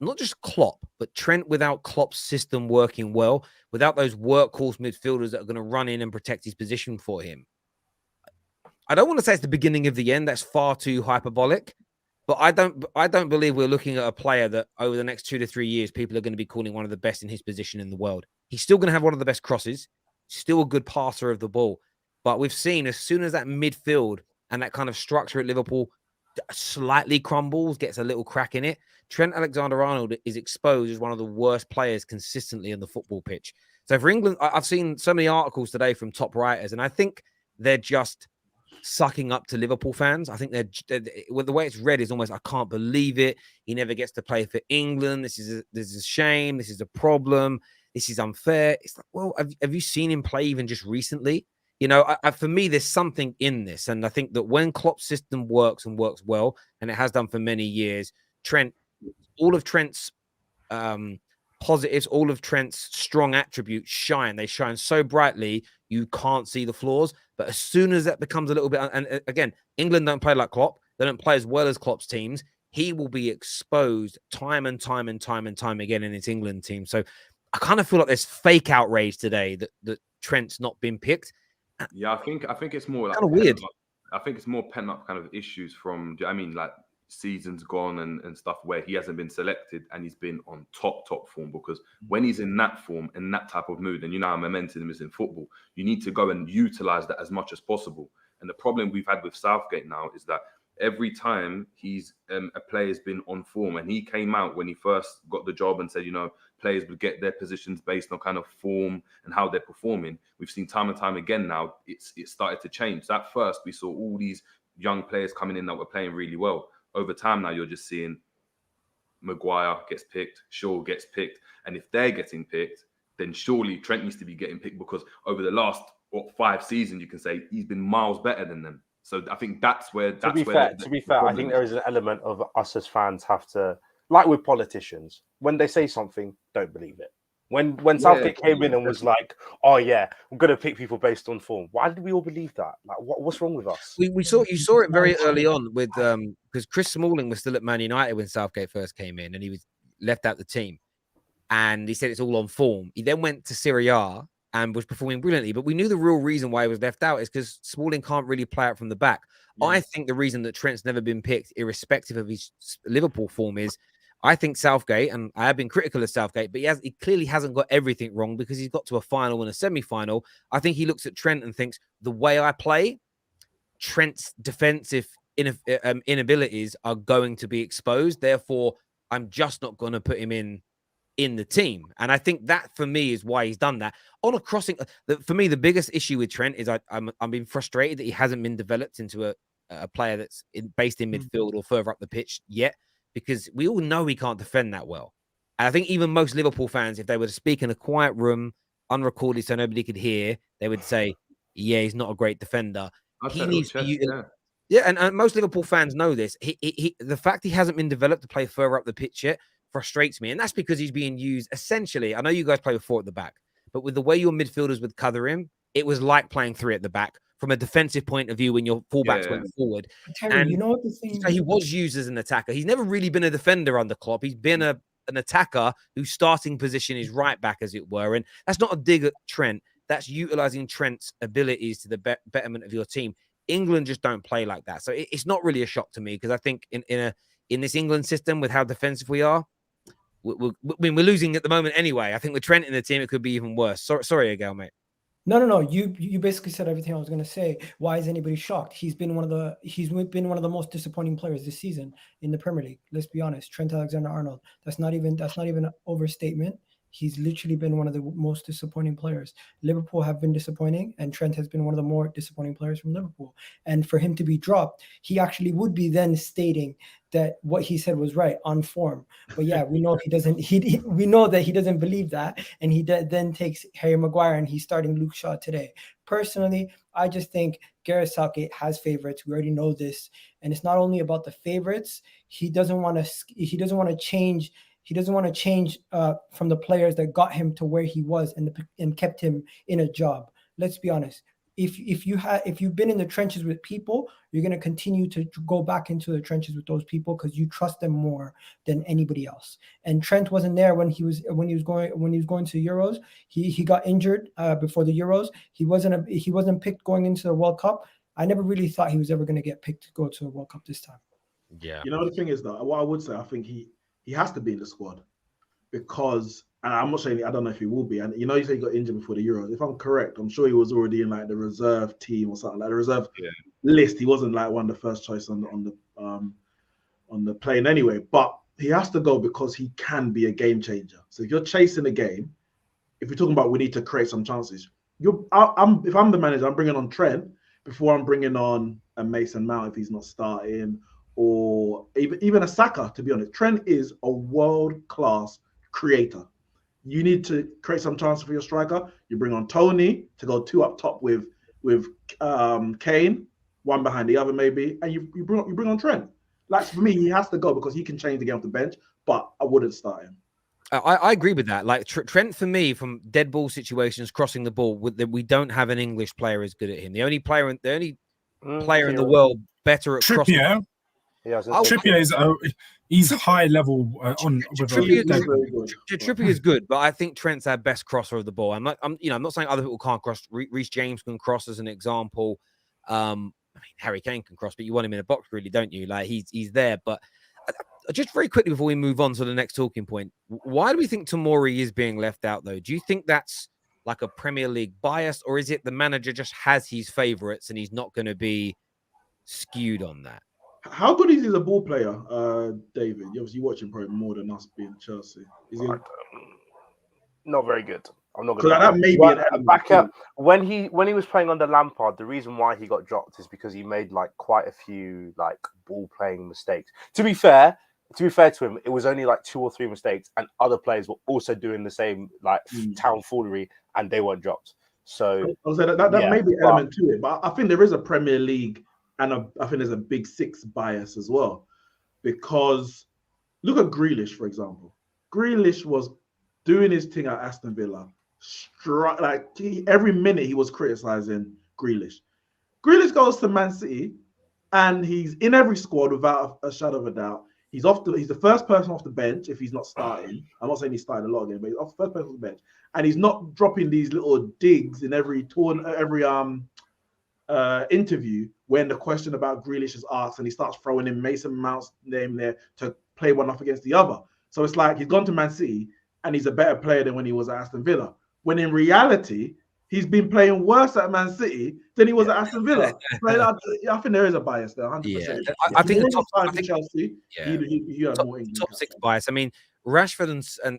not just Klopp, but Trent without Klopp's system working well, without those workhorse midfielders that are going to run in and protect his position for him. I don't want to say it's the beginning of the end. That's far too hyperbolic. But I don't believe we're looking at a player that over the next 2 to 3 years, people are going to be calling one of the best in his position in the world. He's still going to have one of the best crosses, still a good passer of the ball. But we've seen as soon as that midfield and that kind of structure at Liverpool slightly crumbles, gets a little crack in it, Trent Alexander-Arnold is exposed as one of the worst players consistently on the football pitch. So for England, I've seen so many articles today from top writers, and I think they're just sucking up to Liverpool fans. I think they're the way it's read is almost, I can't believe it. He never gets to play for England. This is a shame. This is a problem. This is unfair. It's like, well, have you seen him play even just recently? For me, there's something in this. And I think that when Klopp's system works and works well, and it has done for many years, all of Trent's positives, all of Trent's strong attributes shine. They shine so brightly, you can't see the flaws. But as soon as that becomes a little bit, and again, England don't play like Klopp. They don't play as well as Klopp's teams. He will be exposed time and time again in his England team. So I kind of feel like there's fake outrage today that Trent's not been picked. Yeah, I think it's more like kind of weird. I think it's more pent up kind of issues from, like seasons gone and stuff where he hasn't been selected and he's been on top form, because when he's in that form and that type of mood, and how momentum is in football, you need to go and utilize that as much as possible. And the problem we've had with Southgate now is that every time he's a player's been on form, and he came out when he first got the job and said, players would get their positions based on kind of form and how they're performing. We've seen time and time again now, it's started to change. So at first we saw all these young players coming in that were playing really well. Over time now, you're just seeing Maguire gets picked, Shaw gets picked. And if they're getting picked, then surely Trent needs to be getting picked, because over the last 5 seasons, you can say he's been miles better than them. So I think that's where... To be fair, I think there is an element of us as fans have to, like with politicians, when they say something, don't believe it. When Southgate came in and was like, oh yeah, I'm going to pick people based on form. Why did we all believe that? Like, what's wrong with us? You saw it very early on with because Chris Smalling was still at Man United when Southgate first came in, and he was left out the team. And he said it's all on form. He then went to Serie A and was performing brilliantly. But we knew the real reason why he was left out is because Smalling can't really play out from the back. Yeah. I think the reason that Trent's never been picked, irrespective of his Liverpool form, is I think Southgate, and I have been critical of Southgate, but he clearly hasn't got everything wrong, because he's got to a final and a semi-final. I think he looks at Trent and thinks, the way I play, Trent's defensive inabilities are going to be exposed. Therefore, I'm just not going to put him in the team. And I think that, for me, is why he's done that. On a crossing, for me, the biggest issue with Trent is I'm being frustrated that he hasn't been developed into a player that's based in midfield or further up the pitch yet, because we all know he can't defend that well. And I think even most Liverpool fans, if they were to speak in a quiet room, unrecorded so nobody could hear, they would say, yeah, he's not a great defender. He needs to and most Liverpool fans know this. The fact he hasn't been developed to play further up the pitch yet frustrates me. And that's because he's being used essentially. I know you guys play with 4 at the back, but with the way your midfielders would cover him, it was like playing 3 at the back from a defensive point of view when your fullbacks went forward. Terry, and you know what the thing so he was used as an attacker. He's never really been a defender under Klopp. He's been an attacker whose starting position is right back, as it were. And that's not a dig at Trent. that's utilizing Trent's abilities to the betterment of your team. England just don't play like that. So it's not really a shock to me, because I think in this England system, with how defensive we are, we're losing at the moment anyway. I think with Trent in the team, it could be even worse. Sorry, Agal, mate. No. You basically said everything I was going to say. Why is anybody shocked? He's been one of the most disappointing players this season in the Premier League. Let's be honest. Trent Alexander-Arnold. That's not even an overstatement. He's literally been one of the most disappointing players. Liverpool have been disappointing, and Trent has been one of the more disappointing players from Liverpool. And for him to be dropped, he actually would be then stating that what he said was right on form. But yeah, we know he doesn't. We know that he doesn't believe that, and he then takes Harry Maguire, and he's starting Luke Shaw today. Personally, I just think Gareth Southgate has favorites. We already know this, and it's not only about the favorites. He doesn't want to change. He doesn't want to change from the players that got him to where he was and kept him in a job. Let's be honest. If you've been in the trenches with people, you're going to continue to go back into the trenches with those people because you trust them more than anybody else. And Trent wasn't there when he was going to the Euros. He got injured before the Euros. He wasn't picked going into the World Cup. I never really thought he was ever going to get picked to go to the World Cup this time. Yeah. You know, the thing is, though, what I would say, I think he has to be in the squad, because, and I'm not saying, I don't know if he will be, and you know, you say he got injured before the Euros. If I'm correct, I'm sure he was already in like the reserve team or something, like the reserve list. He wasn't like one of the first choice on the plane anyway. But he has to go because he can be a game changer. So if you're chasing a game, if you're talking about we need to create some chances, if I'm the manager, I'm bringing on Trent before I'm bringing on a Mason Mount if he's not starting, or even a Saka, to be honest. Trent is a world-class creator. You need to create some chances for your striker. You bring on Tony to go two up top with Kane, one behind the other maybe, and you bring on Trent. Like, for me, he has to go because he can change the game off the bench, but I wouldn't start him. I agree with that. Like Trent, for me, from dead ball situations, crossing the ball, we don't have an English player as good at him. The only player in the world better at crossing. Yeah, Trippier he's high level on with Trippier is good, but I think Trent's our best crosser of the ball. I'm not saying other people can't cross. Reece James can cross, as an example. I mean, Harry Kane can cross, but you want him in a box, really, don't you? Like he's there. But just very quickly before we move on to the next talking point, why do we think Tomori is being left out, though? Do you think that's like a Premier League bias, or is it the manager just has his favourites and he's not going to be skewed on that? How good is he as a ball player, David? You obviously watching probably more than us being Chelsea. Is he not very good? I'm not going to. That may be back up when he was playing under Lampard. The reason why he got dropped is because he made like quite a few like ball playing mistakes. To be fair to him, it was only like 2 or 3 mistakes, and other players were also doing the same like town foolery, and they weren't dropped. So that may be an element to it, but I think there is a Premier League. And I think there's a big 6 bias as well, because look at Grealish, for example. Grealish was doing his thing at Aston Villa. Every minute he was criticizing Grealish. Grealish goes to Man City, and he's in every squad without a shadow of a doubt. He's the first person off the bench if he's not starting. I'm not saying he's starting a lot again, but he's the first person off the bench, and he's not dropping these little digs in every interview when the question about Grealish is asked, and he starts throwing in Mason Mount's name there to play one off against the other. So it's like he's gone to Man City and he's a better player than when he was at Aston Villa. When in reality, he's been playing worse at Man City than he was at Aston Villa. I think there is a bias there, 100%. Yeah. I think the top Chelsea, he had more England top 6 bias. I mean, Rashford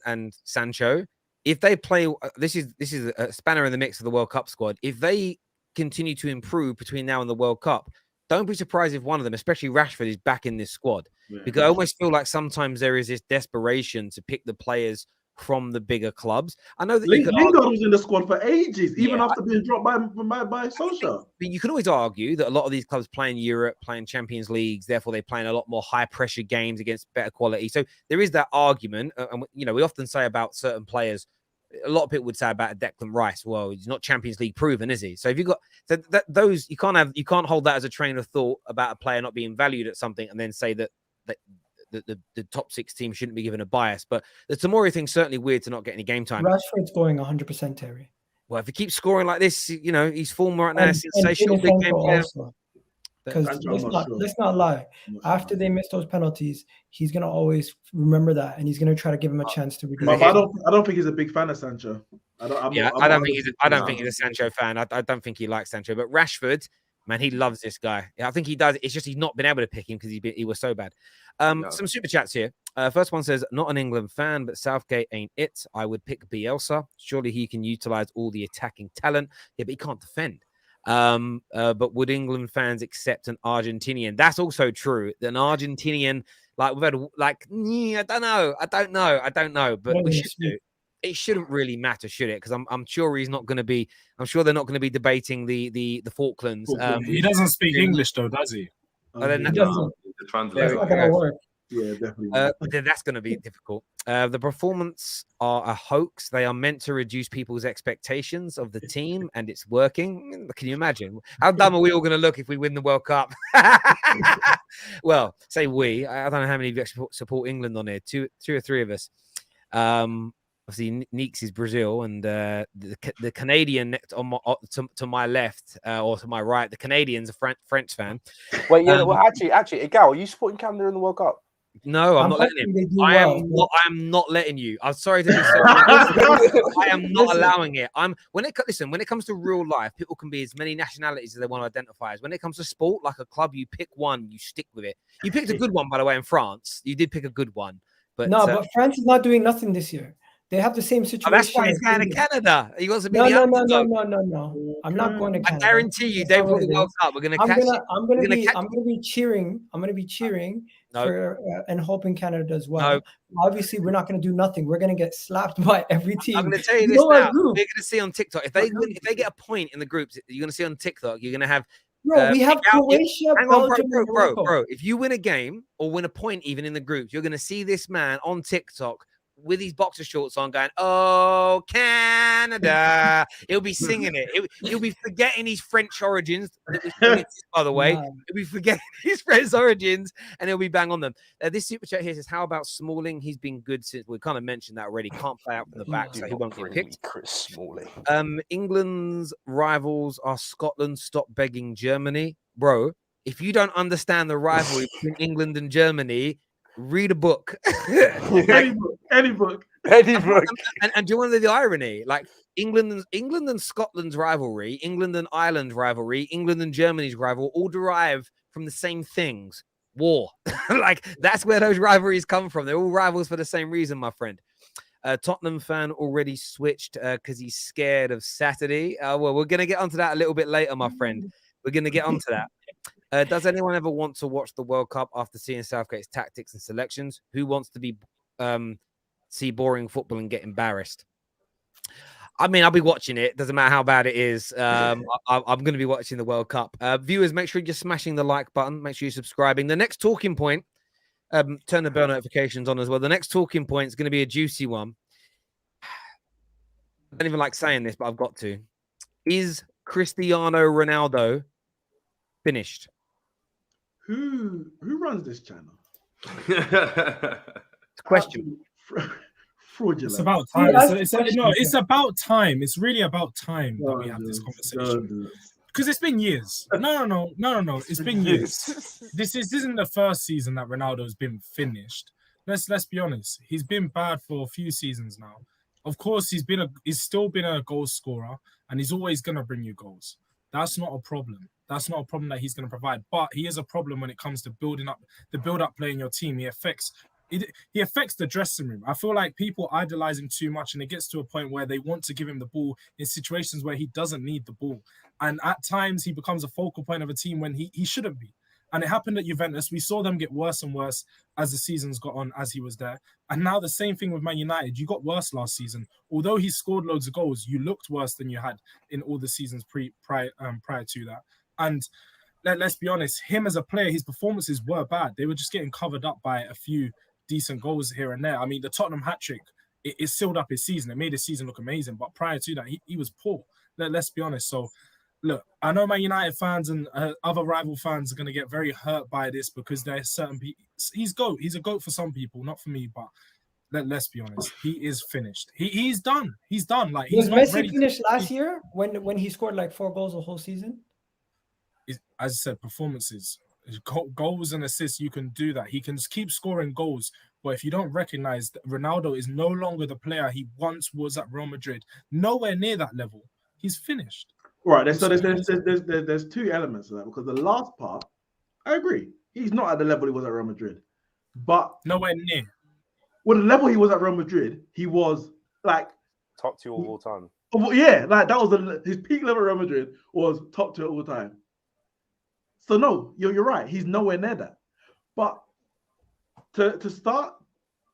and Sancho, if they play, this is a spanner in the mix of the World Cup squad. If they continue to improve between now and the World Cup, don't be surprised if one of them, especially Rashford, is back in this squad. Because I almost feel like sometimes there is this desperation to pick the players from the bigger clubs. I know that Lingard was in the squad for ages, even after being dropped by Solskjaer. You can always argue that a lot of these clubs play in Europe, playing Champions Leagues, therefore they play in a lot more high pressure games against better quality. So there is that argument, and we often say about certain players. A lot of people would say about Declan Rice, well, he's not Champions League proven, is he? So if you've got those, you can't hold that as a train of thought about a player not being valued at something, and then say that the top 6 team shouldn't be given a bias. But the Tomori thing's certainly weird to not get any game time. Rashford's going 100%, Terry. Well, if he keeps scoring like this, you know, his form right now And, is sensational. Big game Zinchenko player. also. Because Sancho, I'm not sure. let's not lie. I'm not sure. After they miss those penalties, he's gonna always remember that, and he's gonna try to give him a chance to redeem. But I don't think he's a big fan of Sancho. I don't think he's a Sancho fan. I don't think he likes Sancho. But Rashford, man, he loves this guy. I think he does. It's just he's not been able to pick him because he was so bad. Some super chats here. First one says, not an England fan, but Southgate ain't it. I would pick Bielsa. Surely he can utilize all the attacking talent. Yeah, but he can't defend. But would England fans accept an Argentinian? That's also true. An Argentinian, like we've had, like, I don't know. But we should do. It shouldn't really matter, should it? Because I'm sure he's not going to be. I'm sure they're not going to be debating the Falklands. He doesn't speak English though, does he? That's not gonna work. Yeah, definitely. That's going to be difficult. The performance are a hoax. They are meant to reduce people's expectations of the team, and it's working. Can you imagine? How dumb are we all going to look if we win the World Cup? Well, say we. I don't know how many of you actually support England on here. Two or three of us. Obviously, Neeks is Brazil, and the Canadian to my left or to my right, the Canadian's a French fan. Wait, yeah. Well, actually, Gal, are you supporting Canada in the World Cup? No, I'm not letting him. I am not letting you. I'm sorry to be so. I am not allowing it. When it comes to real life, people can be as many nationalities as they want to identify as. When it comes to sport, like a club, you pick one, you stick with it. You picked a good one, by the way, in France. You did pick a good one, but but France is not doing nothing this year. They have the same situation. Oh, that's why he's going to Canada. He wants to be no. I'm not going to Canada. I guarantee you, they will the World Cup. We're going to catch it. I'm going to be cheering. I'm going to be cheering for and hoping Canada does well. No. Obviously, we're not going to do nothing. We're going to get slapped by every team. I'm going to tell you this now. We're going to see on TikTok if they get a point in the groups. You're going to see on TikTok. You're going to have. Bro, we have Croatia, Belgium, bro. If you win a game or win a point even in the groups, you're going to see this man on TikTok with his boxer shorts on going, oh, Canada. He'll be singing it. He'll be forgetting his French origins, by the way. He'll be forgetting his French origins, and he'll be bang on them. This super chat here says, how about Smalling? He's been good since we kind of mentioned that already. Can't play out from the back, so he won't get picked. Chris Smalling. England's rivals are Scotland. Stop begging Germany. Bro, if you don't understand the rivalry between England and Germany, read a book. Any book. And do you want to know the irony? Like England and Scotland's rivalry, England and Ireland's rivalry, England and Germany's rivalry all derive from the same things. War. Like that's where those rivalries come from. They're all rivals for the same reason, my friend. Tottenham fan already switched because he's scared of Saturday. Well, we're going to get onto that a little bit later, my friend. We're going to get onto that. Does anyone ever want to watch the World Cup after seeing Southgate's tactics and selections? Who wants to be see boring football and get embarrassed? I mean, I'll be watching it. Doesn't matter how bad it is. I'm going to be watching the World Cup. Viewers, make sure you're smashing the like button. Make sure you're subscribing. The next talking point, turn the bell notifications on as well. The next talking point is going to be a juicy one. I don't even like saying this, but I've got to. Is Cristiano Ronaldo finished? Who runs this channel? Question. Fraudulent. It's about time. It's about time. It's really about time that we have this conversation. Because it's been years. No. It's been years. This isn't the first season that Ronaldo's been finished. Let's be honest. He's been bad for a few seasons now. Of course, he's still been a goal scorer, and he's always gonna bring you goals. That's not a problem. That's not a problem that he's going to provide. But he is a problem when it comes to building up play in your team. He affects the dressing room. I feel like people idolize him too much, and it gets to a point where they want to give him the ball in situations where he doesn't need the ball. And at times he becomes a focal point of a team when he shouldn't be. And it happened at Juventus. We saw them get worse and worse as the seasons got on, as he was there. And now the same thing with Man United. You got worse last season. Although he scored loads of goals, you looked worse than you had in all the seasons prior to that. And let's be honest, him as a player, his performances were bad. They were just getting covered up by a few decent goals here and there. I mean, the Tottenham hat-trick, it sealed up his season. It made his season look amazing. But prior to that, he was poor. Let's be honest. So, look, I know Man United fans and other rival fans are going to get very hurt by this because there's certain people. He's a GOAT for some people, not for me. But let's be honest. He is finished. He's done. He's done. Like Was he's not Messi ready. finished last year when he scored like 4 goals the whole season? As I said, performances, goals and assists. You can do that. He can keep scoring goals, but if you don't recognize that Ronaldo is no longer the player he once was at Real Madrid, nowhere near that level, he's finished. Right. So there's two elements to that, because the last part, I agree, he's not at the level he was at Real Madrid, but Nowhere near. with the level he was at Real Madrid, he was like top 2 of all time. Yeah, like that was his peak level at Real Madrid was top 2 all time. So no, you're right. He's nowhere near that. But to start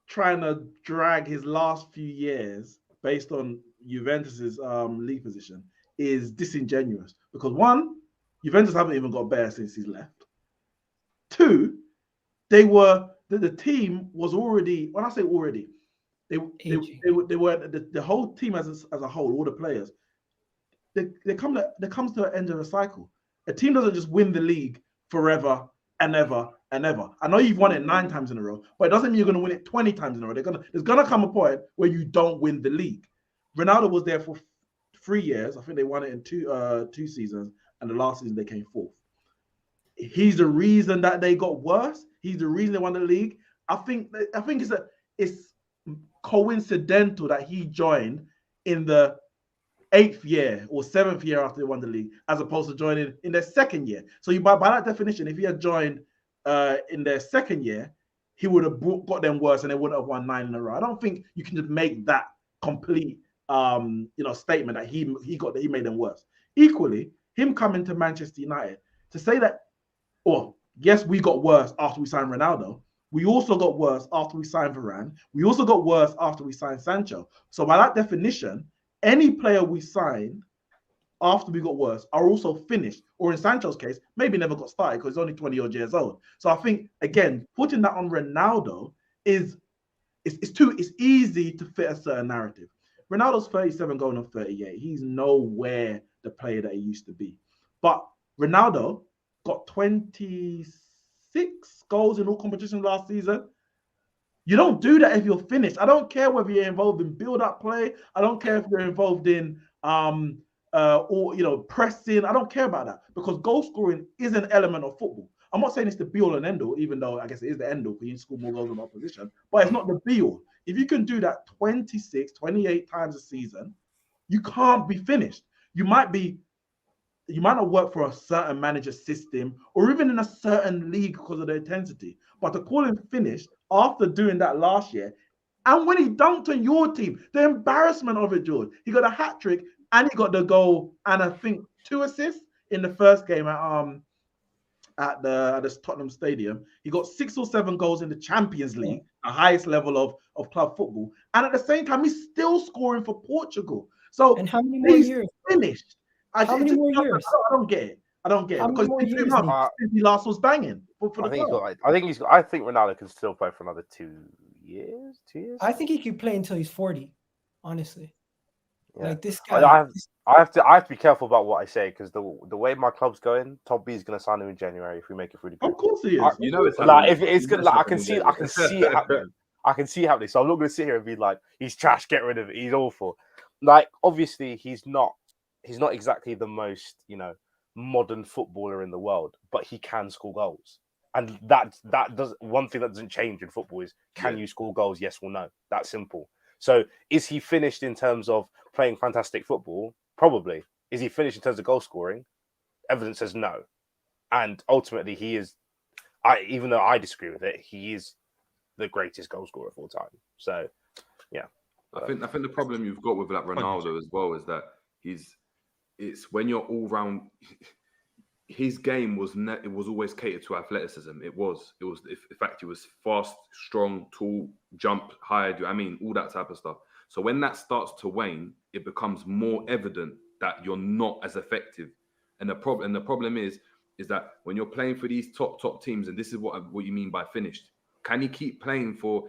trying to drag his last few years based on Juventus's league position is disingenuous, because one, Juventus haven't even got better since he's left. Two, the team was already, when I say already, they were the whole team as a whole, all the players, they comes to an end of a cycle. A team doesn't just win the league forever and ever and ever. I know you've won it 9 times in a row, but it doesn't mean you're going to win it 20 times in a row. There's going to come a point where you don't win the league. Ronaldo was there for 3 years. I think they won it in two seasons, and the last season they came 4th. He's the reason that they got worse. He's the reason they won the league. I think it's coincidental that he joined in the 8th year or 7th year after they won the league, as opposed to joining in their 2nd year. So by that definition, if he had joined in their 2nd year, he would have got them worse and they wouldn't have won 9 in a row. I don't think you can just make that complete statement that he made them worse. Equally, him coming to Manchester United to say that, yes, we got worse after we signed Ronaldo. We also got worse after we signed Varane. We also got worse after we signed Sancho. So by that definition, any player we signed after we got worse are also finished, or in Sancho's case, maybe never got started because he's only 20-odd years old. So I think, again, putting that on Ronaldo it's easy to fit a certain narrative. Ronaldo's 37 going on 38. He's nowhere the player that he used to be. But Ronaldo got 26 goals in all competitions last season. You don't do that if you're finished. I don't care whether you're involved in build-up play. I don't care if you're involved in pressing. I don't care about that, because goal scoring is an element of football. I'm not saying it's the be-all and end-all, even though I guess it is the end-all because you score more goals than opposition. But it's not the be-all. If you can do that 26, 28 times a season, you can't be finished. You might not work for a certain manager system or even in a certain league because of the intensity. But to call him finished after doing that last year, and when he dunked on your team, the embarrassment of it, George, he got a hat trick and he got the goal and I think 2 assists in the first game at the Tottenham Stadium. He got 6 or 7 goals in the Champions League, the highest level of club football. And at the same time, he's still scoring for Portugal. So and how many more years? Finished. How many more years? I don't get it. Because more it's 2 years, months since he last was banging. I think Ronaldo can still play for another 2 years. 2 years. I think he could play until he's 40. Honestly, yeah. Like this guy. I have to be careful about what I say, because the way my club's going, Top B is going to sign him in January if we make it through the group. Of course he is. It's like, if it's good, like I can see it happening. I can see it happening. So I'm not going to sit here and be like, he's trash, get rid of it, he's awful. Like, obviously, he's not exactly the most, modern footballer in the world, but he can score goals. And that does one thing that doesn't change in football is, can you score goals? Yes or no. That's simple. So is he finished in terms of playing fantastic football? Probably. Is he finished in terms of goal scoring? Evidence says no. And ultimately he is, even though I disagree with it, he is the greatest goal scorer of all time. So yeah. I think the problem you've got with like Ronaldo as well is that it's when you're all round. His game was always catered to athleticism. It was in fact, he was fast, strong, tall, jump high. All that type of stuff. So when that starts to wane, it becomes more evident that you're not as effective. And the problem is that when you're playing for these top teams, and this is what you mean by finished. Can he keep playing for?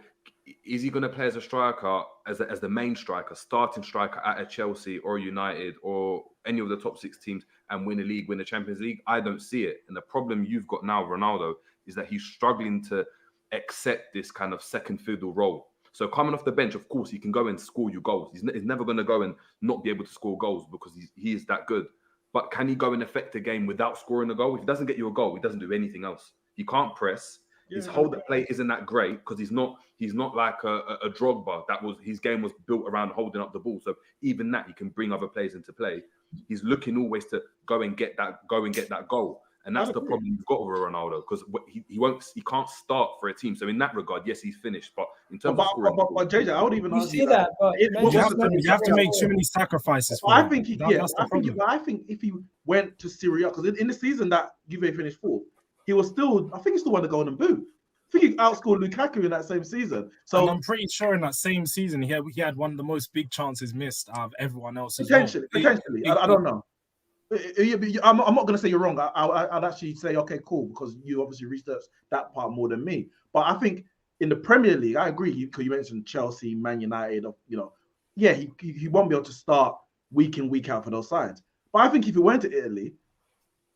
Is he going to play as a striker, as the main striker, starting striker at a Chelsea or United or any of the top 6 teams and win a league, win the Champions League? I don't see it. And the problem you've got now, Ronaldo, is that he's struggling to accept this kind of second fiddle role. So coming off the bench, of course, he can go and score you goals. He's never going to go and not be able to score goals because he is that good. But can he go and affect a game without scoring a goal? If he doesn't get you a goal, he doesn't do anything else. He can't press. His hold at play isn't that great because he's not like a Drogba. His game was built around holding up the ball. So even that, he can bring other players into play. He's looking always to go and get that goal. And that's the problem you've got with Ronaldo, because he can't start for a team. So in that regard, yes, he's finished. But in terms of scoring, but JJ, I would even You argue see that, but you have to make too many sacrifices. I think if he went to Serie A, because in the season that Juve finished fourth, I think he still won the Golden Boot. I think he outscored Lukaku in that same season. So and I'm pretty sure in that same season he had one of the most big chances missed out of everyone else. Potentially. I don't know. I'm not going to say you're wrong. I'd actually say, okay, cool, because you obviously researched that part more than me. But I think in the Premier League, I agree, because you mentioned Chelsea, Man United, he won't be able to start week in, week out for those sides. But I think if he went to Italy,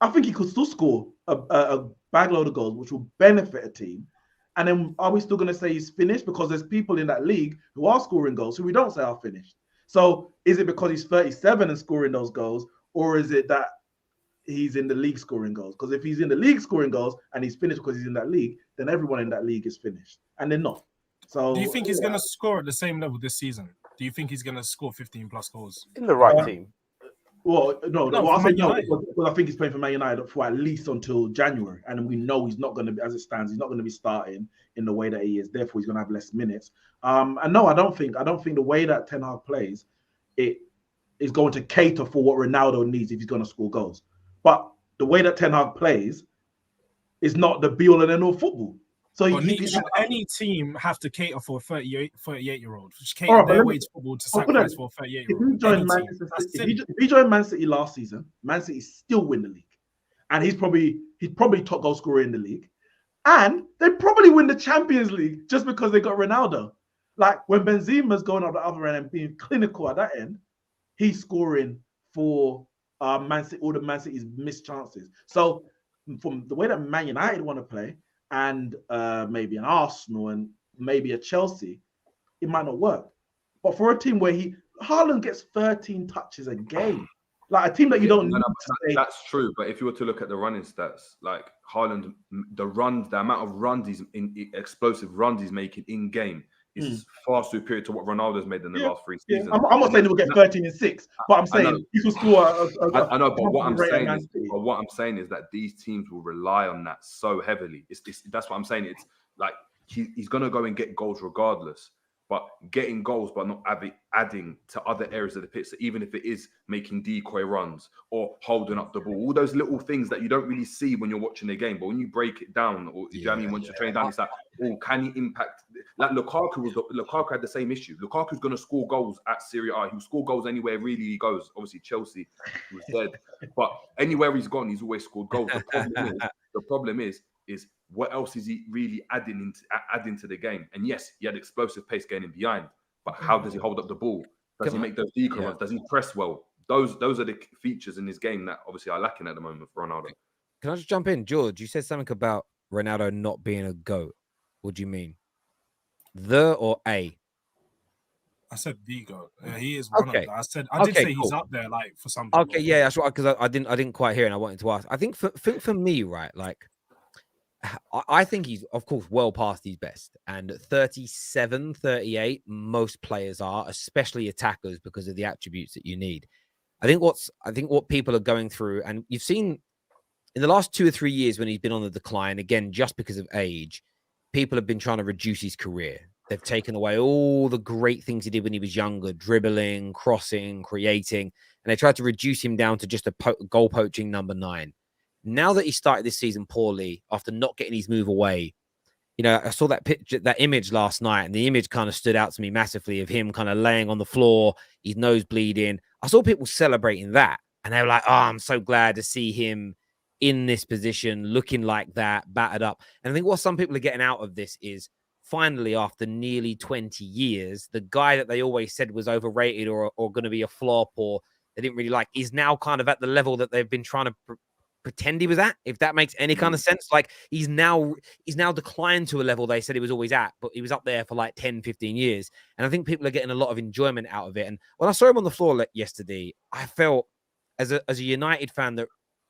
I think he could still score a bag load of goals, which will benefit a team. And then are we still going to say he's finished? Because there's people in that league who are scoring goals who we don't say are finished. So is it because he's 37 and scoring those goals? Or is it that he's in the league scoring goals? Because if he's in the league scoring goals and he's finished because he's in that league, then everyone in that league is finished. And they're not. So do you think he's going to score at the same level this season? Do you think he's going to score 15 plus goals? In the right team? Well, no. I'll say no, because I think he's playing for Man United for at least until January. And we know he's not going to be, as it stands, he's not going to be starting in the way that he is. Therefore, he's going to have less minutes. And no, I don't think the way that Ten Hag plays, it is going to cater for what Ronaldo needs if he's going to score goals. But the way that Ten Hag plays is not the be all and end all football. So should any team have to cater for a 38-year-old? Cater their way to football to sacrifice for a 38-year-old. If he joined Man City last season, Man City still win the league. And he's probably top goal scorer in the league. And they probably win the Champions League just because they got Ronaldo. Like when Benzema's going up the other end and being clinical at that end, he's scoring for Man City, all the Man City's missed chances. So from the way that Man United want to play, and maybe an Arsenal and maybe a Chelsea, it might not work. But for a team where Haaland gets 13 touches a game, like a team that you don't need to say. That's true. But if you were to look at the running stats, like Haaland, the amount of runs explosive runs he's making in game is far superior to what Ronaldo's made in the last 3 seasons. I'm not saying he will get 13 and 6, but I'm saying he could score I know, but what I'm saying is that these teams will rely on that so heavily. That's what I'm saying. It's like he's going to go and get goals regardless. But getting goals, but not adding to other areas of the pitch. So even if it is making decoy runs or holding up the ball, all those little things that you don't really see when you're watching the game, but when you break it down, or you know what I mean, once you're training down, it's like, oh, can he impact? Like Lukaku had the same issue. Lukaku's going to score goals at Serie A. He'll score goals anywhere really he goes. Obviously Chelsea, he was dead, but anywhere he's gone, he's always scored goals. The problem is what else is he really adding to the game? And yes, he had explosive pace getting behind, but how does he hold up the ball? Does he make those decoy runs? Does he press well? Those are the features in his game that obviously are lacking at the moment for Ronaldo. Can I just jump in? George, you said something about Ronaldo not being a GOAT. What do you mean? The or a? I said the GOAT. He is one of them. I did say he's up there, like for some people. Okay, yeah, that's right. Because I didn't quite hear, and I wanted to ask. I think for me, right, like I think he's, of course, well past his best. And 37, 38, most players are, especially attackers, because of the attributes that you need. I think what people are going through, and you've seen in the last 2 or 3 years when he's been on the decline, again, just because of age, people have been trying to reduce his career. They've taken away all the great things he did when he was younger, dribbling, crossing, creating, and they tried to reduce him down to just a goal poaching number 9. Now that he started this season poorly, after not getting his move away, you know, I saw that picture, that image last night, and the image kind of stood out to me massively of him kind of laying on the floor, his nose bleeding. I saw people celebrating that, and they were like, "Oh, I'm so glad to see him in this position, looking like that, battered up." And I think what some people are getting out of this is finally, after nearly 20 years, the guy that they always said was overrated or going to be a flop or they didn't really like is now kind of at the level that they've been trying to pretend he was at, if that makes any kind of sense. Like he's now declined to a level they said he was always at, but he was up there for like 10, 15 years. And I think people are getting a lot of enjoyment out of it. And when I saw him on the floor yesterday, I felt as a United fan that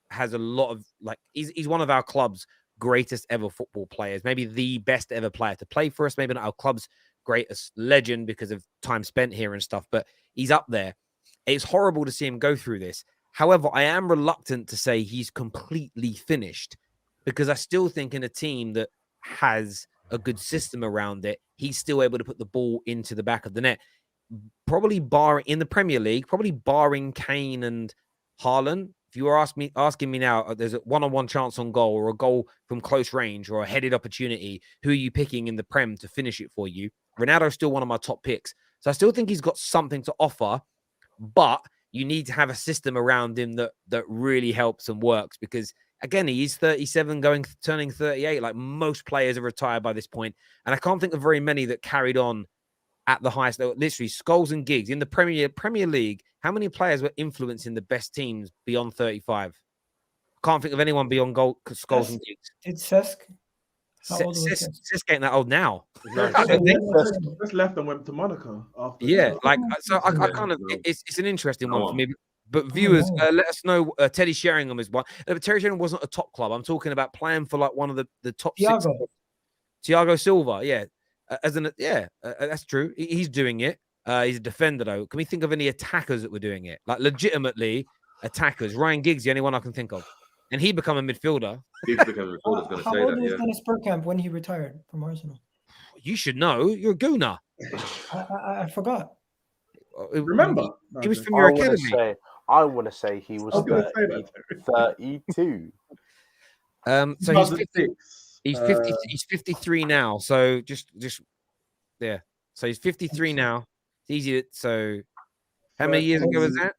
has a lot of like, he's one of our club's greatest ever football players, maybe the best ever player to play for us, maybe not our club's greatest legend because of time spent here and stuff, but he's up there. It's horrible to see him go through this. However, I am reluctant to say he's completely finished because I still think in a team that has a good system around it, he's still able to put the ball into the back of the net. Probably in the Premier League, probably barring Kane and Haaland. If you were asking me now, there's a one-on-one chance on goal or a goal from close range or a headed opportunity, who are you picking in the Prem to finish it for you? Ronaldo's still one of my top picks. So I still think he's got something to offer, but you need to have a system around him that really helps and works because, again, he's 37 turning 38. Like most players are retired by this point. And I can't think of very many that carried on at the highest level. Literally, Scholes and Giggs in the Premier League. How many players were influencing the best teams beyond 35? Can't think of anyone beyond Scholes and Giggs. It's Cesc. How old was Cesc? Cesc ain't that old now. Just left and went to Monaco after. Yeah, like so. I kind of it's an interesting one for me. But viewers, let us know. Teddy Sheringham is one. Terry Sheringham wasn't a top club. I'm talking about playing for like one of the top six. Thiago Silva, yeah. That's true. He's doing it. He's a defender though. Can we think of any attackers that were doing it? Like legitimately attackers. Ryan Giggs, the only one I can think of, and he become a midfielder. Giggs became a midfielder. Going to say old was Dennis Bergkamp when he retired from Arsenal? You should know. You're a gooner. I forgot. Remember, he was from your academy. I want to say he was 32. So he's 50. He's 53 now. So just yeah. So he's 53 now. It's easy. So how many years ago was that?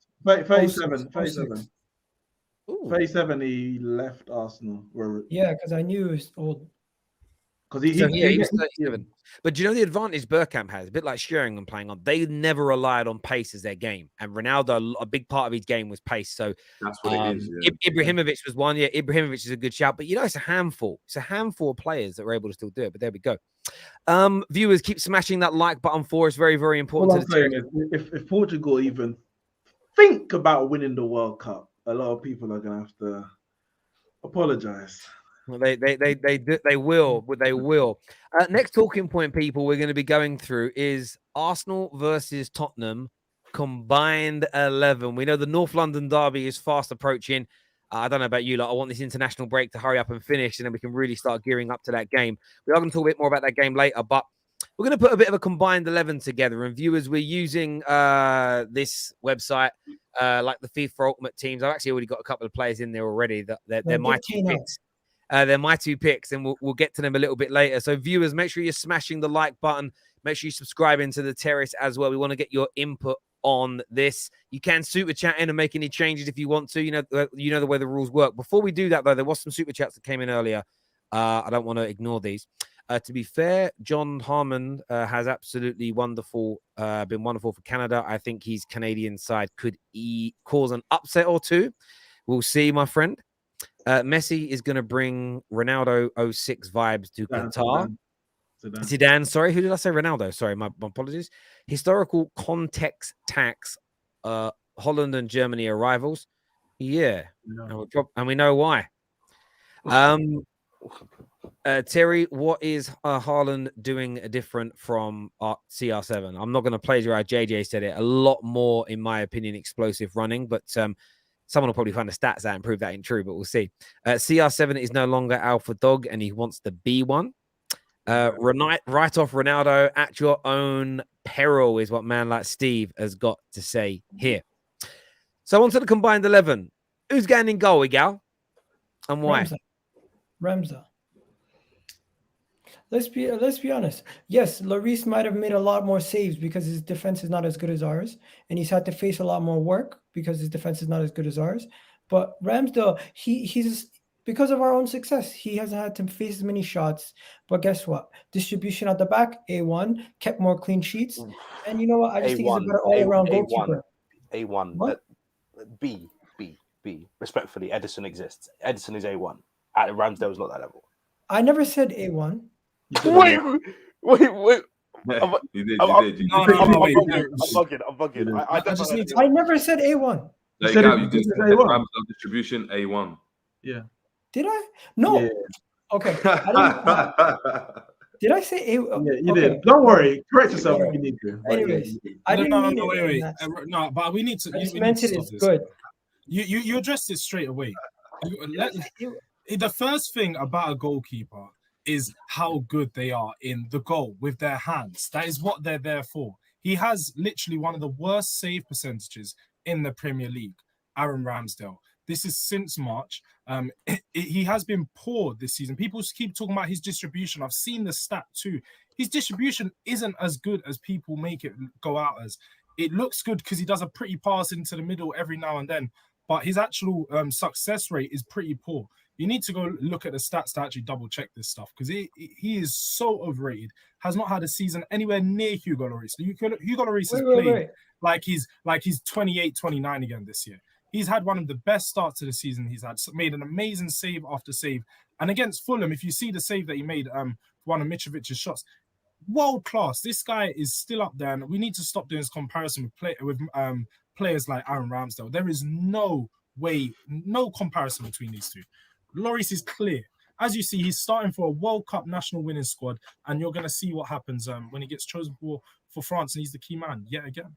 37. 37. He left Arsenal. Yeah, because I knew he was old. Because he was 37. But do you know the advantage Bergkamp has? A bit like Sheringham playing on. They never relied on pace as their game. And Ronaldo, a big part of his game was pace. So that's what it is. Yeah. Ibrahimovic was one. Yeah, Ibrahimovic is a good shout. But it's a handful. It's a handful of players that were able to still do it. But there we go. Viewers, keep smashing that like button for us. Very, very important. If Portugal even think about winning the World Cup, a lot of people are going to have to apologize. Well, they will. Next talking point, people, we're going to be going through is Arsenal versus Tottenham combined 11. We know the North London derby is fast approaching. I don't know about you, I want this international break to hurry up and finish, and then we can really start gearing up to that game. We are going to talk a bit more about that game later, but we're going to put a bit of a combined 11 together. And viewers, we're using this website, like the FIFA Ultimate Teams. I've actually already got a couple of players in there already. They're my two picks. They're my two picks, and we'll get to them a little bit later. So viewers, make sure you're smashing the like button. Make sure you subscribe into the Terrace as well. We want to get your input on this. You can super chat in and make any changes if you want to. You know the way the rules work. Before we do that, though, there was some super chats that came in earlier. I don't want to ignore these. To be fair, John Harmon has absolutely wonderful, been wonderful for Canada. I think his Canadian side could cause an upset or two. We'll see, my friend. Messi is going to bring Ronaldo 06 vibes to Qatar. Zidane, sorry. Who did I say? Ronaldo. Sorry, my apologies. Historical context tax. Holland and Germany are rivals. Yeah. And we know why. Terry, what is Haaland doing different from CR7? I'm not going to plagiarize. JJ said it. A lot more, in my opinion, explosive running, but someone will probably find the stats out and prove that ain't true, but we'll see. CR7 is no longer alpha dog, and he wants to be one. Right off Ronaldo at your own peril is what man like Steve has got to say here. So on to the combined 11. Who's going in goal, Igal? And why? Ramsdale. Let's be honest. Yes, Lloris might have made a lot more saves because his defense is not as good as ours, and he's had to face a lot more work because his defense is not as good as ours. But Ramsdale, he's because of our own success, he hasn't had to face as many shots. But guess what? Distribution at the back, A1, kept more clean sheets. And you know what? I just think he's a better all-around goalkeeper. A1. What? B. B. Respectfully, Edison exists. Edison is A1. At Ramsdale is not that level. I never said A1. Wait. You did. No, I'm bugging. I just need to. I never said A1. There you said go. it- You just you said said A1. Ramsdale distribution A1. Yeah. Did I? No. Yeah. Okay. Did I say A? Yeah, you okay. did. Don't worry. Correct yourself if you need to. But Anyways, yeah, you did. I didn't mean it. Wait. in that sense. No, but we need to. I just we meant need it to is stop this. good. You addressed it straight away. The first thing about a goalkeeper is how good they are in the goal with their hands. That is what they're there for. He has literally one of the worst save percentages in the Premier League, Aaron Ramsdale. This is since March. He has been poor this season. People keep talking about his distribution. I've seen the stat too. His distribution isn't as good as people make it go out as. It looks good because he does a pretty pass into the middle every now and then, but his actual success rate is pretty poor. You need to go look at the stats to actually double check this stuff because he is so overrated. Has not had a season anywhere near Hugo Lloris. Hugo Lloris has played like he's 28, 29 again this year. He's had one of the best starts to the season he's had. Made an amazing save after save. And against Fulham, if you see the save that he made, one of Mitrovic's shots, world class. This guy is still up there, and we need to stop doing this comparison with players like Aaron Ramsdale. There is no way, no comparison between these two. Lloris is clear. As you see, he's starting for a World Cup national winning squad, and you're going to see what happens when he gets chosen for France, and he's the key man yet again.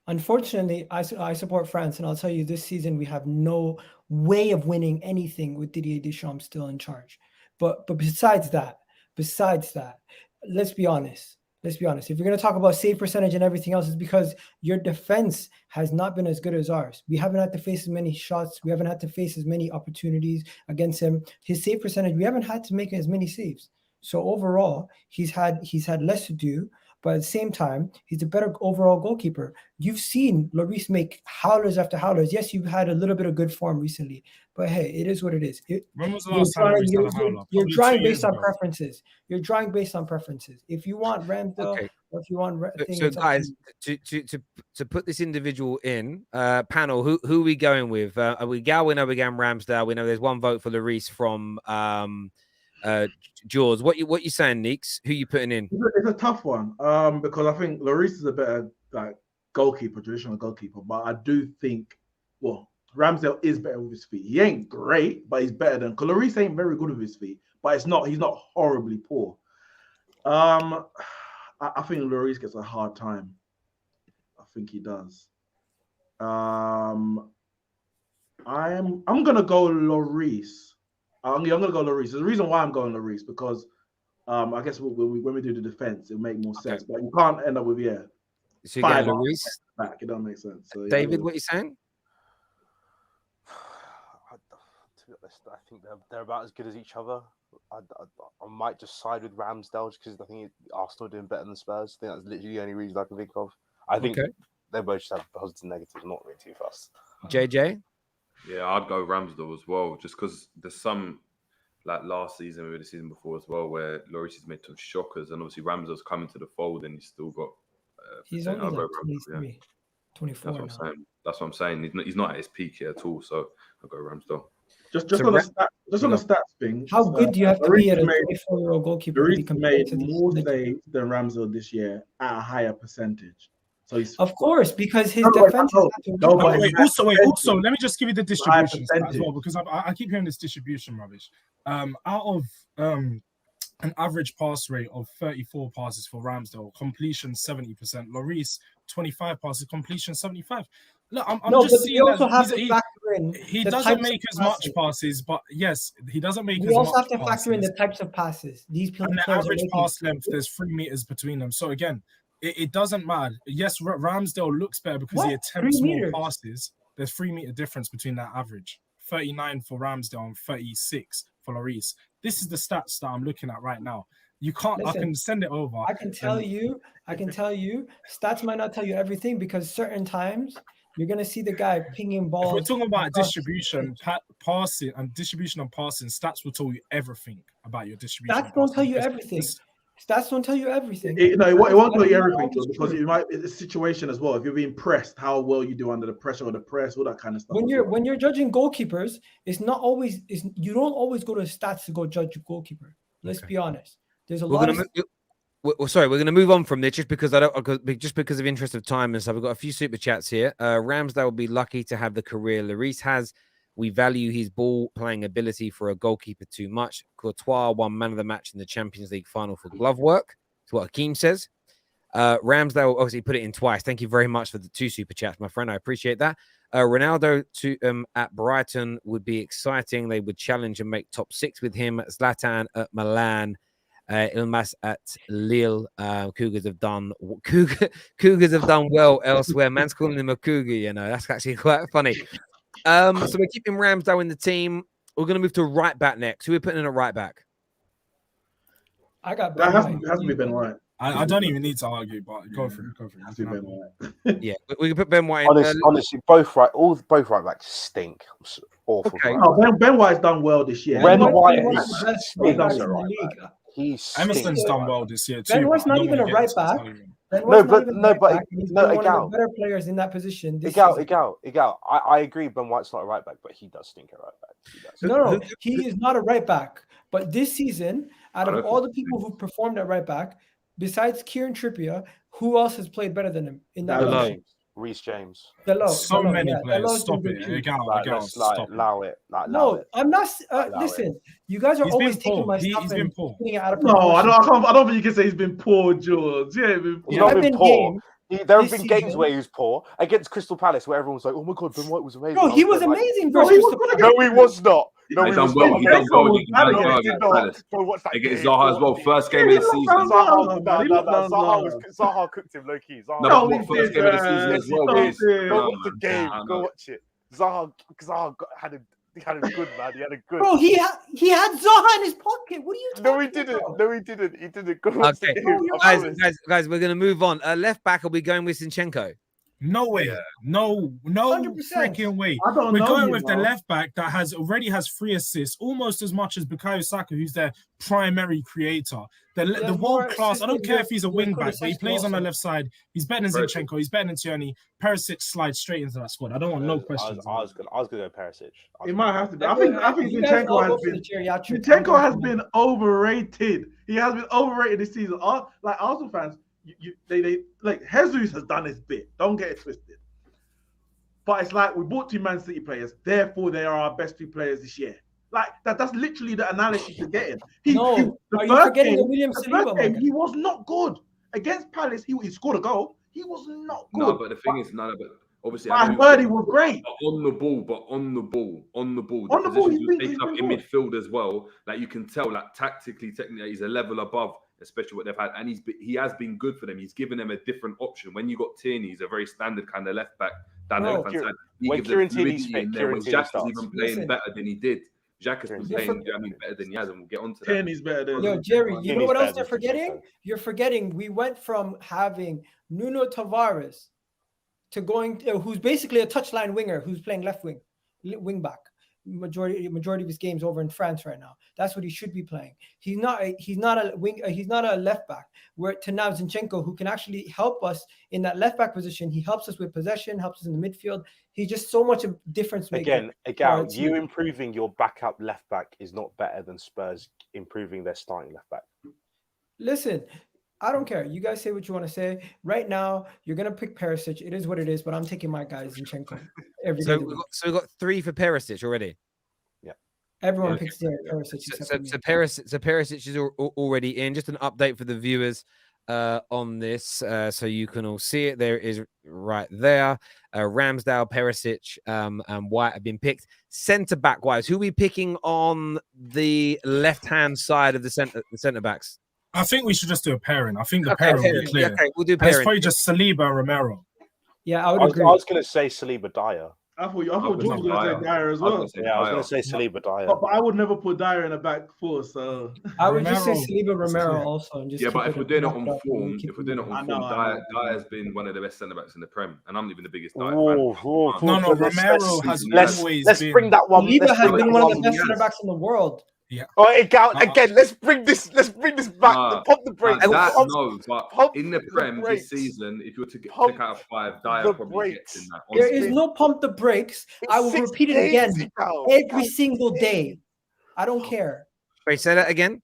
Unfortunately, I support France, and I'll tell you, this season we have no way of winning anything with Didier Deschamps still in charge. But besides that, let's be honest. If you're going to talk about save percentage and everything else, it's because your defense has not been as good as ours. We haven't had to face as many shots. We haven't had to face as many opportunities against him. His save percentage, we haven't had to make as many saves. So overall, he's had less to do. But at the same time, he's a better overall goalkeeper. You've seen Lloris make howlers after howlers. Yes, you've had a little bit of good form recently, but hey, it is what it is. When was the last time Lloris had a howler? You're drawing based on preferences. If you want Ramsdale, or if you want so guys, to put this individual in panel, who are we going with? Are we Gal? We know we're going Ramsdale. We know there's one vote for Lloris from Jaws. What you saying, Neeks? Who you putting in? It's a tough one because I think Lloris is a better goalkeeper, traditional goalkeeper, but I do think Ramsdale is better with his feet. He ain't great, but he's better than. Because Lloris ain't very good with his feet, but he's not horribly poor. I think Lloris gets a hard time. I think he does. I'm gonna go Lloris. I'm going to go Lloris. There's a reason why I'm going Lloris because I guess when we do the defense, it'll make more sense. But you can't end up with So you Lloris back. It don't make sense. So, David, what are you saying? To be honest, I think they're about as good as each other. I might just side with Ramsdale because I think Arsenal are doing better than Spurs. I think that's literally the only reason I can think of. I think they both just have positives and negatives, not really too fast. JJ? Yeah, I'd go Ramsdale as well, just because there's some, like last season, maybe the season before as well, where Lloris has made some shockers, and obviously Ramsdale's coming to the fold, and he's still got. He's only like 23, 24 That's what I'm saying. He's not at his peak here at all, so I'll go Ramsdale. Just on the stats thing. How good do you have to be at a 24-year-old goalkeeper? Lloris made more saves than Ramsdale this year at a higher percentage. So of course, because his defense. Also, let me just give you the distribution as well, because I keep hearing this distribution rubbish. Out of an average pass rate of 34 passes for Ramsdale, completion 70%. Lloris 25 passes, completion 75. Look, I'm just seeing that he doesn't make as much passes, but yes, he doesn't make as much. We also have to factor in the types of passes. These players and the average pass length, there's 3 meters between them. So again, it doesn't matter. Yes, Ramsdale looks better because he attempts more passes. There's 3 meter difference between that average. 39 for Ramsdale and 36 for Lloris. This is the stats that I'm looking at right now. You can't. Listen, I can send it over. I can tell you. Stats might not tell you everything because certain times you're gonna see the guy pinging balls. If we're talking about distribution, passing, and distribution and passing, stats will tell you everything about your distribution. Stats don't tell you everything. Stats don't tell you everything. It won't tell you everything because it's a situation as well. If you're being pressed, how well you do under the pressure or the press, all that kind of stuff. When you're judging goalkeepers, you don't always go to stats to go judge a goalkeeper. Let's be honest. There's a lot of. We're going to move on from this just because of interest of time and stuff. We've got a few super chats here. Ramsdale will be lucky to have the career Lloris has. We value his ball playing ability for a goalkeeper too much. Courtois won man of the match in the Champions League final for glove work. That's what Hakeem says. Ramsdale obviously put it in twice. Thank you very much for the 2 super chats, my friend. I appreciate that. Ronaldo at Brighton would be exciting. They would challenge and make top 6 with him. Zlatan at Milan. Ilmas at Lille. Cougars have done well elsewhere. Man's calling him a cougar, that's actually quite funny. So we're keeping Ramsdale in the team. We're going to move to right back next. Who are we putting in at right back? I got Ben White. It has to be Ben White. I don't even need to argue, but go for it. Yeah, we can put Ben White. Honestly, both right backs stink. Awful. Okay. No, Ben White's done well this year. Ben White Emerson's done well this year too. Ben White's not even a right back. Egal. One of the better players in that position. Egal. I agree. Ben White's not a right back, but he does stink at right back. No, he is not a right back. But this season, out of all the people who performed at right back, besides Kieran Trippier, who else has played better than him in that position? Reece James. So many players. Stop it. Allow it. No, I'm not. Listen, you guys are always taking my stuff and putting it out of proportion. No, I don't think you can say he's been poor, George. Yeah, he's not been poor. There have been games where he was poor against Crystal Palace, where everyone's like, "Oh my god, Ben White was amazing." No, he was amazing versus Crystal Palace. No, he was not. No, he done well. He done well against Zaha as well. First game of the season. Zaha cooked him low key. First game of the season as well. Go watch the game. Go watch it. Zaha had a good man. He had a good. Bro, he had Zaha in his pocket. What are you talking about? No, he didn't. He didn't. Go watch the game. Guys, we're going to move on. Left back, are we going with Zinchenko? No way. No 100%. Freaking way. We're going with the left back that already has 3 assists, almost as much as Bukayo Saka, who's their primary creator. The world class. I don't care if he's a wing back, but he plays on the left side. He's better than Zinchenko. He's better than Tierney. Persic slides straight into that squad. I don't want no questions. I was gonna go Persic. It might have to be. I think Zinchenko has been overrated. He has been overrated this season. Like Arsenal fans. They like Jesus has done his bit. Don't get it twisted. But it's like we bought 2 Man City players, therefore they are our best 2 players this year. Like that's literally the analysis you're getting. Are you forgetting the William Saliba? He was not good against Palace. He scored a goal. He was not good. No, but the thing is, obviously, I heard he was great. On the ball. The position he was taking up in midfield as well. Like you can tell, like tactically, technically, he's a level above, especially what they've had. And he has been good for them. He's given them a different option. When you got Tierney, he's a very standard kind of left back down the left hand side. When Kieran Tierney's fit, Jack is even playing better than he did. Jack has been playing better than he has, and we'll get on to that. Tierney's better than Yo, Jerry, you know what else they're forgetting? You're forgetting we went from having Nuno Tavares to going, who's basically a touchline winger, who's playing left wing back. Majority of his games over in France right now. That's what he should be playing. He's not a wing. He's not a left back. We're to now Zinchenko, who can actually help us in that left back position. He helps us with possession, helps us in the midfield. He's just so much of a difference maker. Again, you improving your backup left back is not better than Spurs improving their starting left back. Listen, I don't care. You guys say what you want to say. Right now, you're gonna pick Perisic. It is what it is, but I'm taking my guy Zinchenko every day. So we got 3 for Perisic already. Yeah, everyone picks Perisic. So Perisic is already in. Just an update for the viewers on this, so you can all see it. There it is right there. Ramsdale, Perisic, and White have been picked. Centre back wise, who are we picking on the left hand side of the centre backs? I think we should just do a pairing. I think the pairing will be clear. Okay, we'll do pairing. It's probably just Saliba and Romero. Yeah, I would agree. I was going to say Saliba Dyer. I thought George was going to say Dyer as well. I was going to say Saliba Dyer. But I would never put Dyer in a back 4. So I would just say Saliba Romero also. And just but if we're doing it on form, Dyer has been one of the best centre backs in the Prem, and I'm even the biggest Dyer fan. No, Romero has always been. Let's bring that one. Saliba has been one of the best centre backs in the world. Again, let's bring this back. Pump the brakes. But in the Prem this season, if you were to take out a 5, Dyer probably gets in that. There is no pump the brakes. I will repeat it again every single day. I don't care. Wait, say that again.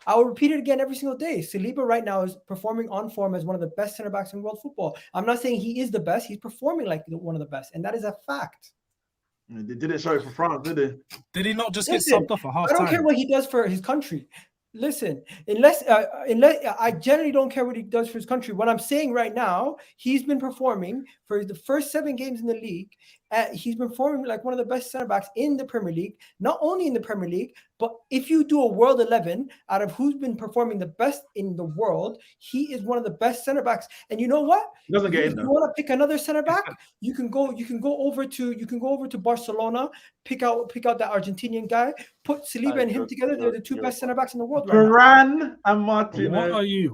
I will repeat it again every single day. Saliba right now is performing on form as one of the best center backs in world football. I'm not saying he is the best. He's performing like one of the best, and that is a fact. They didn't show it for France, did they? Did he not just get subbed off for half I don't time? care what he does for his country. Listen, unless I generally don't care what he does for his country. What I'm saying right now, he's been performing for the first 7 games in the league. He's been performing like one of the best center backs in the Premier League. Not only in the Premier League, but if you do a World 11 out of who's been performing the best in the world, he is one of the best center backs. And you know what? He doesn't get in If there. you want to pick another center back, you can go over to Barcelona, pick out that Argentinian guy, put Saliba and him together. They're the 2 best center backs in the world right now. Varane and Martinez. What are you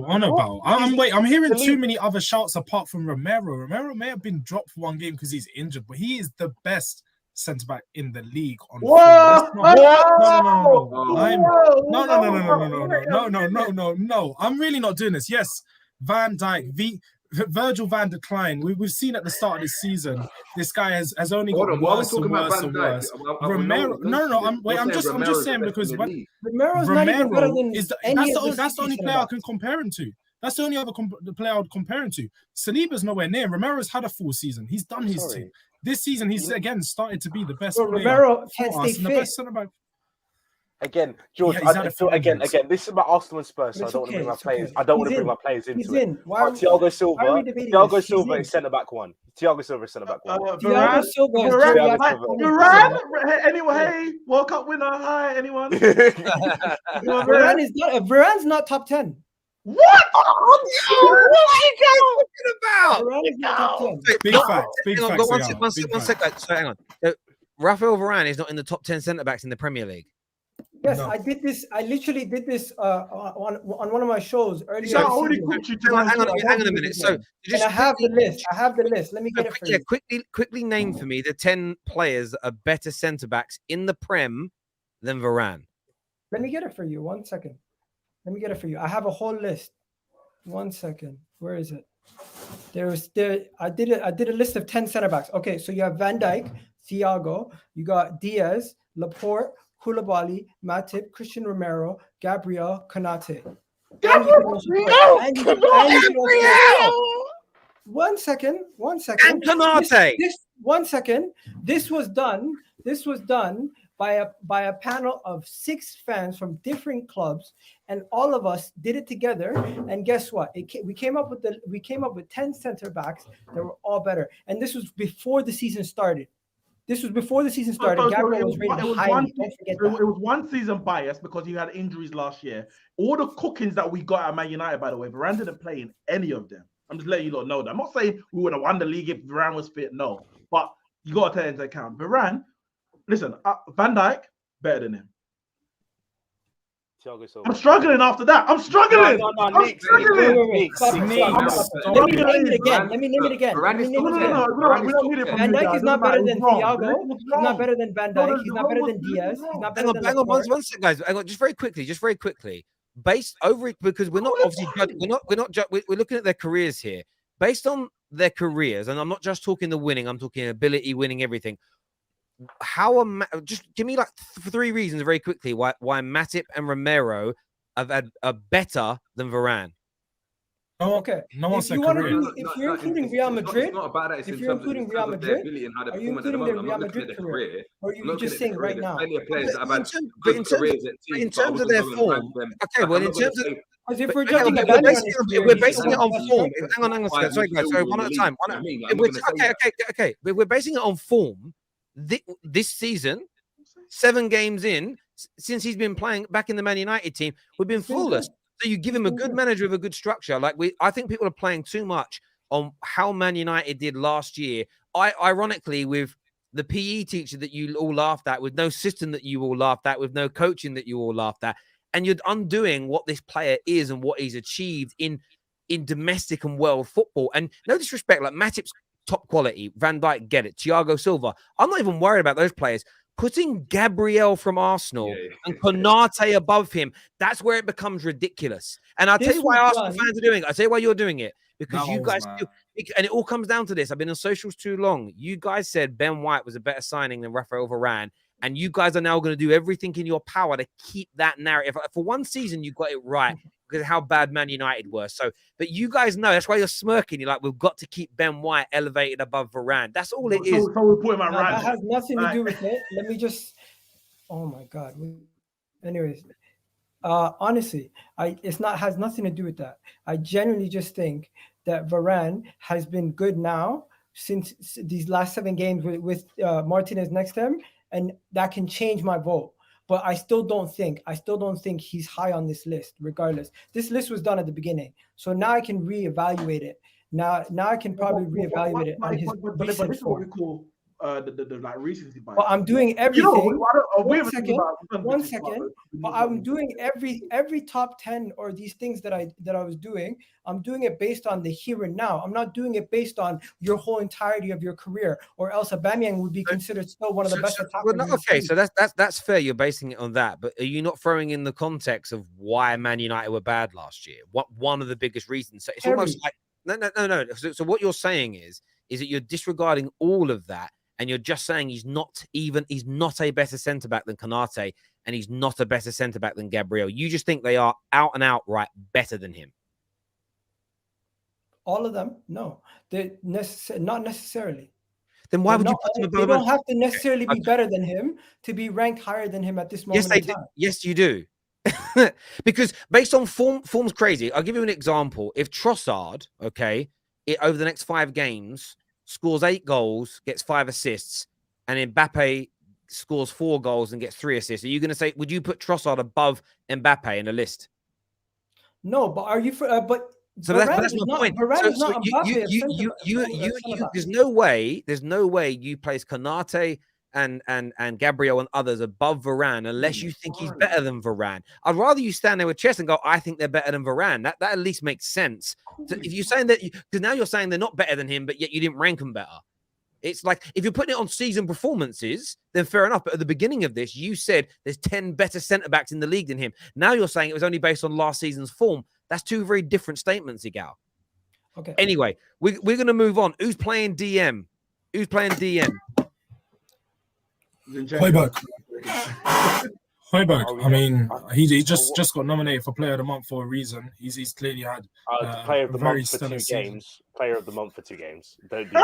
on about? I'm hearing too many other shouts apart from Romero. Romero may have been dropped for 1 game because he's injured, but he is the best centre back in the league. No. I'm really not doing this. Yes, Van Dijk, Virgil van der Klein. We've seen at the start of this season, this guy has only got worse and worse and worse. Romero, I'm just saying because Romero's not even better than that's the only player I can compare him to. That's the only other player I'd compare him to. Saliba's nowhere near. Romero's had a full season. He's done his thing. This season, he's again started to be the best player. Romero can't stay fit. The best centre back. Again, George. Again, this is about Arsenal and Spurs. So I don't want to bring my players. I don't want to bring my players into it. Thiago Silva is centre back 1. Thiago Silva is centre back 1. Thiago Varane. Anyone? Hey, World Cup winner. Hi, anyone? Varane's not top 10. What? What are you guys talking about? Varane is not top 10. Big facts. One second. Sorry, hang on. Rafael Varane is not in the top 10 centre backs in the Premier League. Yes, no. I did this. I literally did this on one of my shows earlier. Hang on a minute. So I have the list. Let me get it for you. Quickly name for me the 10 players that are better centre backs in the Prem than Varane. Let me get it for you. 1 second. I have a whole list. 1 second. Where is it? I did a list of 10 center backs. Okay, so you have Van Dijk, Thiago, you got Diaz, Laporte, Koulibaly, Matip, Christian Romero, Gabriel, Konate. One second. And Konate. This was done by a panel of 6 fans from different clubs, and all of us did it together. And guess what? We came up with 10 center backs that were all better. And this was before the season started. Gabriel was rated highly. Don't forget that. It was 1 season bias because you had injuries last year. All the cookings that we got at Man United, by the way, Varane didn't play in any of them. I'm just letting you lot know that. I'm not saying we would have won the league if Varane was fit. No, but you got to take into account Varane. Listen, Van Dijk better than him. I'm struggling after that. I'm struggling. Let me name it again. We don't need it from Van you Dijk guys. is not better than Thiago. He's not better than Van Dijk. He's not better than Diaz. He's not better than. Hang on, one second, guys. Hang on, just very quickly. Based over it, because we're not obviously we're looking at their careers here. Based on their careers, and I'm not just talking the winning. I'm talking ability, winning everything. Just give me like 3 reasons very quickly why Matip and Romero are better than Varane. Oh, okay. No one said career. If you're including Real Madrid, it's not about that. It's if in you're terms of including Real Madrid, are you including the Real Madrid career? Or are you just saying right now? In terms of their form, okay. Well, in terms of because if we're judging, we're basing it on form. Hang on. Sorry, guys. Sorry, one at a time. Okay. We're basing it on form. This season, 7 games in, since he's been playing back in the Man United team, we've been flawless. So you give him a good manager with a good structure. I think people are playing too much on how Man United did last year. Ironically, with the PE teacher that you all laughed at, with no system that you all laughed at, with no coaching that you all laughed at, and you're undoing what this player is and what he's achieved in domestic and world football. And no disrespect, like Matip's top quality, Van Dijk, get it, Thiago Silva. I'm not even worried about those players. putting Gabriel from Arsenal and Konate above him, that's where it becomes ridiculous. And I'll tell you why Arsenal fans are doing it. I'll tell you why you're doing it. Because you guys do, and it all comes down to this. I've been on socials too long. You guys said Ben White was a better signing than Raphael Varane. And you guys are now going to do everything in your power to keep that narrative. For one season, you got it right because of how bad Man United were. So, but you guys know that's why you're smirking. You're like, we've got to keep Ben White elevated above Varane. That's all it is. So we put him at right. That has nothing to do with it. Let me just. Oh my God. Anyways, honestly, has nothing to do with that. I genuinely just think that Varane has been good now since these last 7 games with Martinez next to him. And that can change my vote. But I still don't think he's high on this list, regardless. This list was done at the beginning. So now I can reevaluate it. Now I can probably reevaluate it on his recent form. The like recency bias. But I'm doing everything. One second. But I'm doing every top 10 or these things that I was doing. I'm doing it based on the here and now. I'm not doing it based on your whole entirety of your career, or else Aubameyang would be considered still one of the best attackers. Okay, so that's fair. You're basing it on that, but are you not throwing in the context of why Man United were bad last year? What one of the biggest reasons? So it's almost like no. So what you're saying is that you're disregarding all of that. And you're just saying he's not a better centre back than Konate, and he's not a better centre back than Gabriel. You just think they are out and outright better than him. All of them, no, they're not necessarily. Then why would you put them above? They don't have to necessarily be better than him to be ranked higher than him at this moment. Yes, they do. Yes, you do. Because based on form's crazy. I'll give you an example. If Trossard, over the next 5 games, scores 8 goals, gets 5 assists, and Mbappe scores 4 goals and gets 3 assists, are you going to say, would you put Trossard above Mbappe in a list? No, but are you but so that's my point. There's no way you place Konate and Gabriel and others above Varane unless you think he's better than Varane. I'd rather you stand there with chest and go, I think they're better than Varane. That at least makes sense. So if you're saying that, because now you're saying they're not better than him, but yet you didn't rank them better. It's like, if you're putting it on season performances, then fair enough. But at the beginning of this, you said there's 10 better centre-backs in the league than him. Now you're saying it was only based on last season's form. That's 2 very different statements, Igal. Okay. Anyway, we're going to move on. Who's playing DM? Højbjerg. I mean, he just got nominated for Player of the Month for a reason. He's clearly had Player of the Month for 2 games. Player of the Month for 2 games. Don't do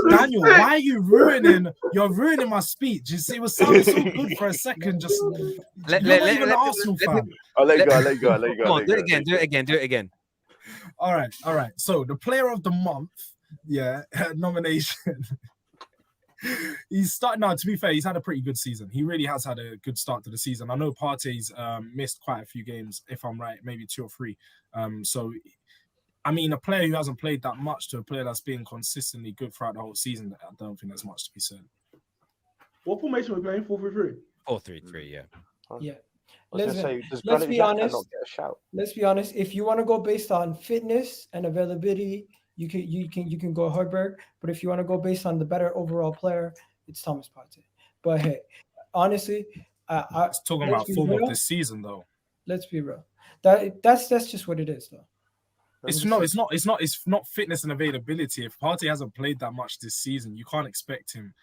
Daniel, why are you ruining? You're ruining my speech. You see, it was sounding so good for a second. Just you're not even an Arsenal fan. Let you go. Come on, do it again. All right. So the Player of the Month, nomination. He's starting now. To be fair, he's had a pretty good season. He really has had a good start to the season. I know Partey's missed quite a few games, if I'm right, maybe 2 or 3. So, I mean, a player who hasn't played that much to a player that's been consistently good throughout the whole season, I don't think there's much to be said. What formation are we playing? 4-3-3? 4-3-3, yeah. Yeah. Let's be honest. Let's be honest. If you want to go based on fitness and availability, you can go Højbjerg, but if you want to go based on the better overall player, it's Thomas Partey. But hey, honestly, it's talking about form of this season, though. Let's be real. That's just what it is, though. It's not fitness and availability. If Partey hasn't played that much this season, you can't expect him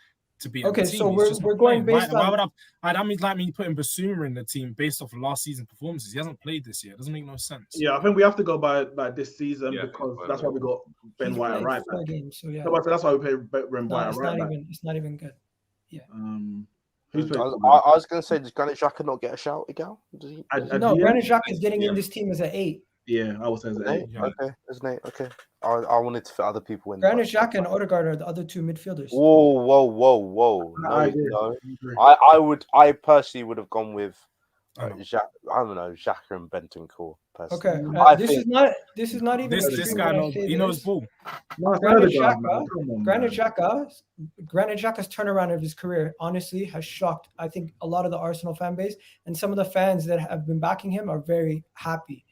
to be okay. So we're going based on. Why would I mean, like me putting Basuma in the team based off of last season's performances? He hasn't played this year. It doesn't make no sense. Yeah, I think we have to go by this season because that's why we got Ben White at right back. So yeah, that's why we played Ben White at right back. It's not even good. Yeah. Who's I was going to say, does Granit Xhaka not get a shout, Igal? No, Granit Xhaka is getting in this team as an 8. Yeah, I would say as an 8. Okay, as an 8. Okay. I wanted to fit other people in. Granit Xhaka and Odegaard are the other 2 midfielders. Whoa. No. I personally would have gone with Xhaka and Bentancur. Okay. This is not even this guy knows he knows ball. Granit Xhaka's turnaround of his career honestly has shocked, I think, a lot of the Arsenal fan base, and some of the fans that have been backing him are very happy.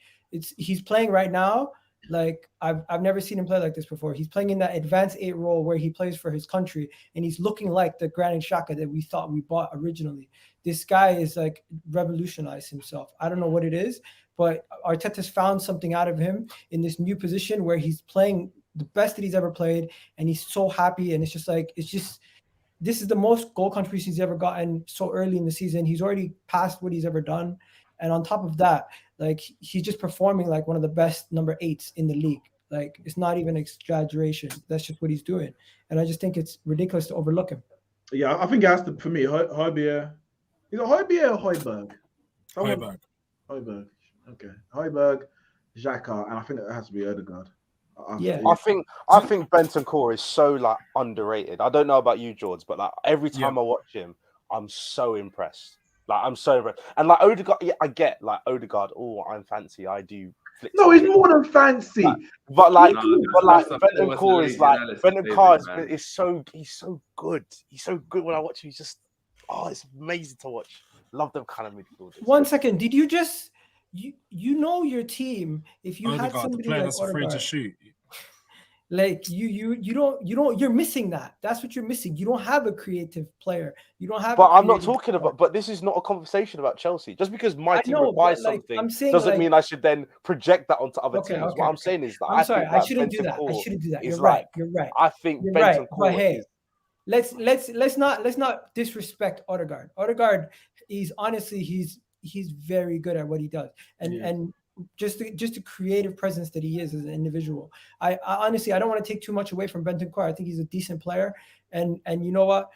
He's playing right now Like I've never seen him play like this before. He's playing in that advanced 8 role where he plays for his country, and he's looking like the Granit Xhaka that we thought we bought originally. This guy is like revolutionized himself. I don't know what it is, but Arteta's found something out of him in this new position where he's playing the best that he's ever played, and he's so happy. And it's just this is the most goal contributions he's ever gotten so early in the season. He's already passed what he's ever done. And on top of that, like he's just performing like one of the best number 8s in the league. Like it's not even an exaggeration. That's just what he's doing. And I just think it's ridiculous to overlook him. Yeah, I think it has to, for me, Højbjerg. Is it Højbjerg or Højbjerg? Højbjerg. Okay. Højbjerg, Xhaka, and I think it has to be Ødegaard. I think Bentancur is so like underrated. I don't know about you, George, but like every time I watch him, I'm so impressed. Like I'm so impressed. And like Ødegaard, I get like Ødegaard. Oh, I'm fancy. I do. No, he's more than fancy. Bentancur is like Bentancur is so he's so good. He's so good when I watch him. He's just it's amazing to watch. Love them kind of midfielders. 1 second, did you just you know your team if you had somebody player like that's afraid to shoot? Like you don't you're missing that. That's what you're missing. You don't have a creative player. You don't have. But I'm not talking about. But this is not a conversation about Chelsea. Just because my team requires something doesn't mean I should then project that onto other teams. What I'm saying is that I'm sorry. I shouldn't do that. You're right. You're right. I think you're right. But hey, let's not disrespect Ødegaard. Ødegaard is honestly he's very good at what he does, and just the creative presence that he is as an individual. I honestly I don't want to take too much away from Bentancur. I think he's a decent player, and you know what,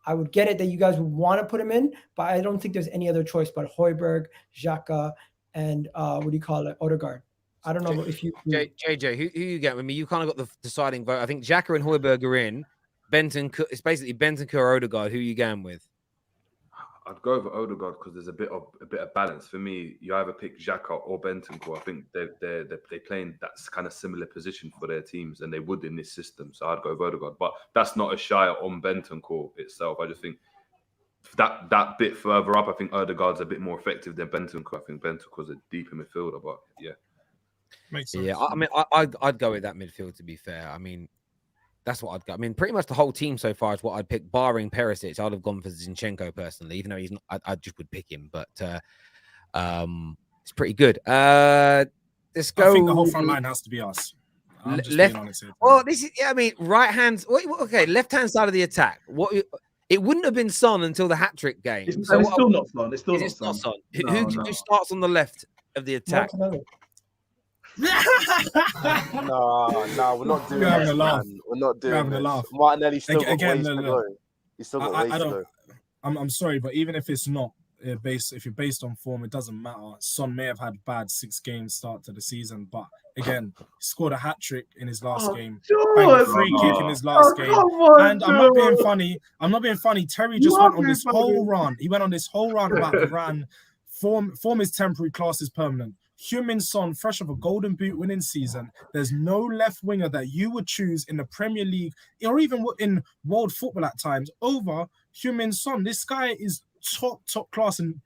I would get it that you guys would want to put him in, but I don't think there's any other choice but Højbjerg, Xhaka, and Ødegaard. I don't know if you JJ, who you get with me? You kind of got the deciding vote. I think Xhaka and Højbjerg are in. Bentancur, it's basically Bentancur or Ødegaard. Who are you going with? I'd go over Ødegaard because there's a bit of balance for me. You either pick Xhaka or Bentancur. I think they play in that kind of similar position for their teams, and they would in this system. So I'd go over Ødegaard, but that's not a shy on Bentancur itself. I just think that bit further up, I think Ødegaard's a bit more effective than Bentancur. I think Bentancur's a deeper midfielder, but yeah, makes sense. Yeah, I mean, I'd go with that midfield. To be fair, I mean. That's what I'd go. I mean, pretty much the whole team so far is what I'd pick, barring Persic. I'd have gone for Zinchenko personally, even though he's not. I just would pick him, but it's pretty good. Let's go. I think the whole front line has to be us. I'm just left. Being honest here. Well, this is. Yeah, I mean, right hand. Okay, left hand side of the attack. What? It wouldn't have been Son until the hat trick game. It's still not Son. It's still not Son. Who starts on the left of the attack? No, we're not doing that. We're not doing that. Martinelli still got ways to go. He's still got ways to go. I'm sorry, but even if it's not if you're based on form, it doesn't matter. Son may have had bad 6 game start to the season, but again, he scored a hat trick in his last game, banged a free kick in his last game. And I'm not being funny. Terry just went on this whole run. He went on this whole run about Varane. Form is temporary, class is permanent. Heung-min Son, fresh of a Golden Boot winning season, there's no left winger that you would choose in the Premier League or even in world football at times over Heung-min Son. This guy is top class, and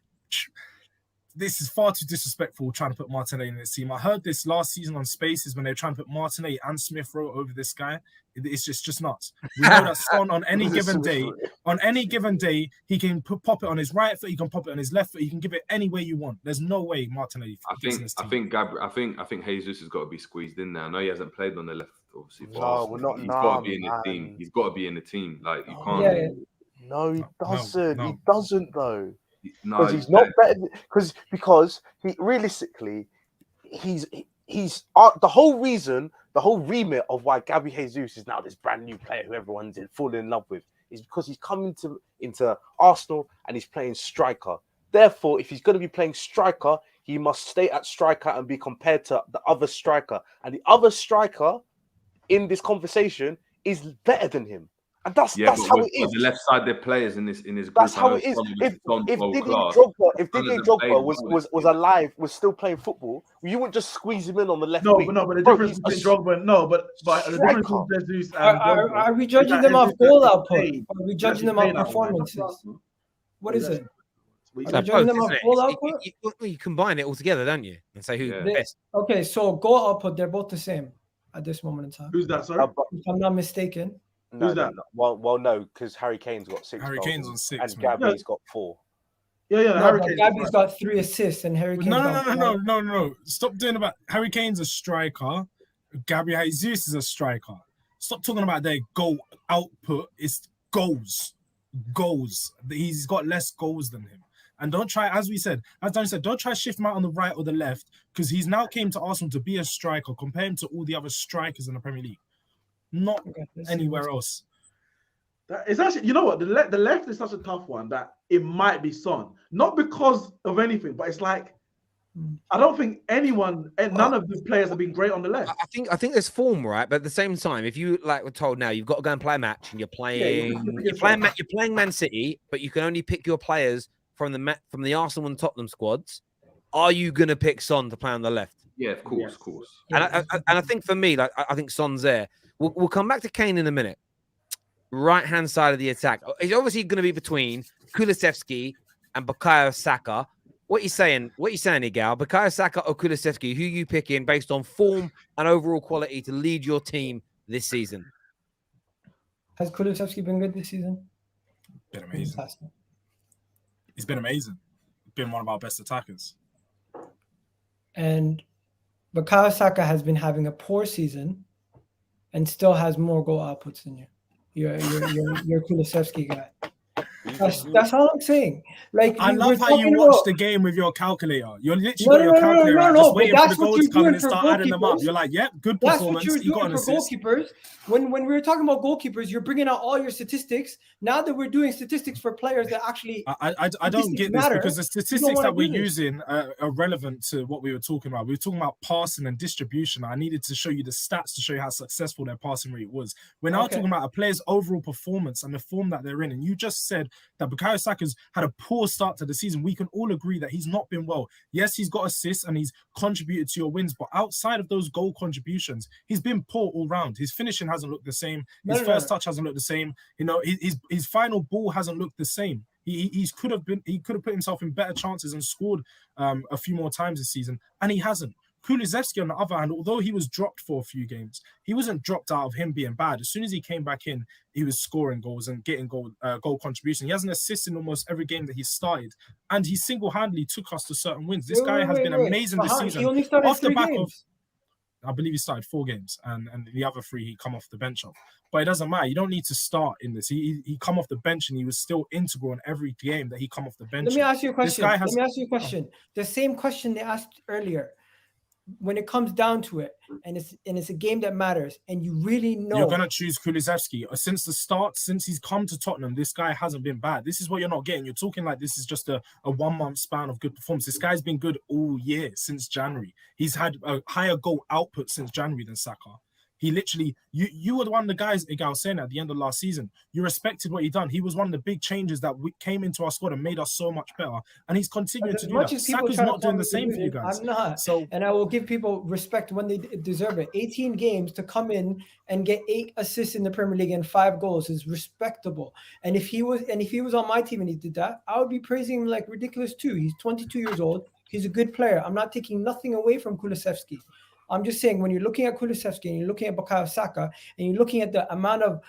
this is far too disrespectful trying to put Martinelli in this team. I heard this last season on Spaces when they were trying to put Martinelli and Smith Rowe over this guy. It's just nuts. We know that Son on any given day, he can pop it on his right foot, he can pop it on his left foot, he can give it any way you want. There's no way Martinelli. I think Jesus has got to be squeezed in there. I know he hasn't played on the left, obviously. No, we're not. He's got to be in the team. He's got to be in the team. Like you can't. No, he doesn't. No. He doesn't though. No, because he's not better. Because he realistically, he's the whole reason. The whole remit of why Gabby Jesus is now this brand new player who everyone's falling in love with is because he's come into Arsenal and he's playing striker. Therefore, if he's going to be playing striker, he must stay at striker and be compared to the other striker. And the other striker in this conversation is better than him. And that's how it is. The left side, their players in this group. That's how it is. If Didier Drogba was alive, was still playing football, you wouldn't just squeeze him in on the left wing. But the difference between Drogba, but the difference between Jesus and Drogba, are we judging them off goal output? Or are we judging them off performances? What is it? What Are you they saying? judging them Both, on isn't goal it? output? You combine it all together, don't you? And say who's Yeah. the best. Okay, so goal output, they're both the same at this moment in time. Who's that? Sorry. But If I'm not mistaken. no, Who's they're that? not. Well, no, because Harry Kane's got 6 Harry goals Kane's on 6, and man. Gabby's got 4. Yeah. No, Harry but Kane. Gabby's got 3 assists and Harry Kane's No. Stop doing about Harry Kane's a striker. Gabriel Jesus is a striker. Stop talking about their goal output. It's goals. He's got less goals than him. And don't try, as Danny said, don't try to shift him out on the right or the left, because he's now came to Arsenal to be a striker. Compare him to all the other strikers in the Premier League. Not anywhere else. It's actually, you know what? The left is such a tough one that it might be Son, not because of anything, but it's like I don't think none of the players have been great on the left. I think there's form, right? But at the same time, if you like we're told now, you've got to go and play a match, and you're playing Man City, but you can only pick your players from the Arsenal and Tottenham squads. Are you gonna pick Son to play on the left? Yeah, of course, of course. And I think for me, like I think Son's there. We'll come back to Kane in a minute. Right hand side of the attack. It's obviously going to be between Kulusevski and Bukayo Saka. What are you saying, Igal? Bukayo Saka or Kulusevski? Who you picking based on form and overall quality to lead your team this season? Has Kulusevski been good this season? Been amazing. He's been amazing. Been one of our best attackers. And Bukayo Saka has been having a poor season and still has more goal outputs than you. You're Kulusevski guy. That's all I'm saying. Like I love how you watch the game with your calculator. You're literally got your calculator out, just waiting for the goals to come in and start adding them up. You're like, yep, good performance. That's what you're doing for goalkeepers. When we were talking about goalkeepers, you're bringing out all your statistics. Now that we're doing statistics for players that actually, I don't get this because the statistics that we're using are relevant to what we were talking about. We were talking about passing and distribution. I needed to show you the stats to show you how successful their passing rate was. We're now talking about a player's overall performance and the form that they're in. And you just said that Bukayo Saka's had a poor start to the season. We can all agree that he's not been well. Yes, he's got assists and he's contributed to your wins, but outside of those goal contributions, he's been poor all round. His finishing hasn't looked the same. His first touch hasn't looked the same. You know, his final ball hasn't looked the same. He could have put himself in better chances and scored a few more times this season, and he hasn't. Kulusevski, on the other hand, although he was dropped for a few games, he wasn't dropped out of him being bad. As soon as he came back in, he was scoring goals and getting goal contribution. He has an assist in almost every game that he started, and he single-handedly took us to certain wins. This guy has been amazing this season. He only started off the 3 back games. I believe he started 4 games, and the other 3 he come off the bench of. But it doesn't matter. You don't need to start in this. He come off the bench and he was still integral in every game that he come off the bench. Let me ask you a question. The same question they asked earlier. When it comes down to it, and it's a game that matters, and you really know you're gonna choose Kulusevski. Since the start, since he's come to Tottenham, this guy hasn't been bad. This is what you're not getting. You're talking like this is just a 1-month span of good performance. This guy's been good all year since January. He's had a higher goal output since January than Saka. He literally, you were one of the guys, Igal, saying at the end of last season, you respected what he done. He was one of the big changes that came into our squad and made us so much better. And he's continuing to do that. Saka's not doing the same for you guys. I'm not. And I will give people respect when they deserve it. 18 games to come in and get 8 assists in the Premier League and 5 goals is respectable. And if he was on my team and he did that, I would be praising him like ridiculous too. He's 22 years old. He's a good player. I'm not taking nothing away from Kulusevski. I'm just saying, when you're looking at Kulusevski and you're looking at Bukayo Saka and you're looking at the amount of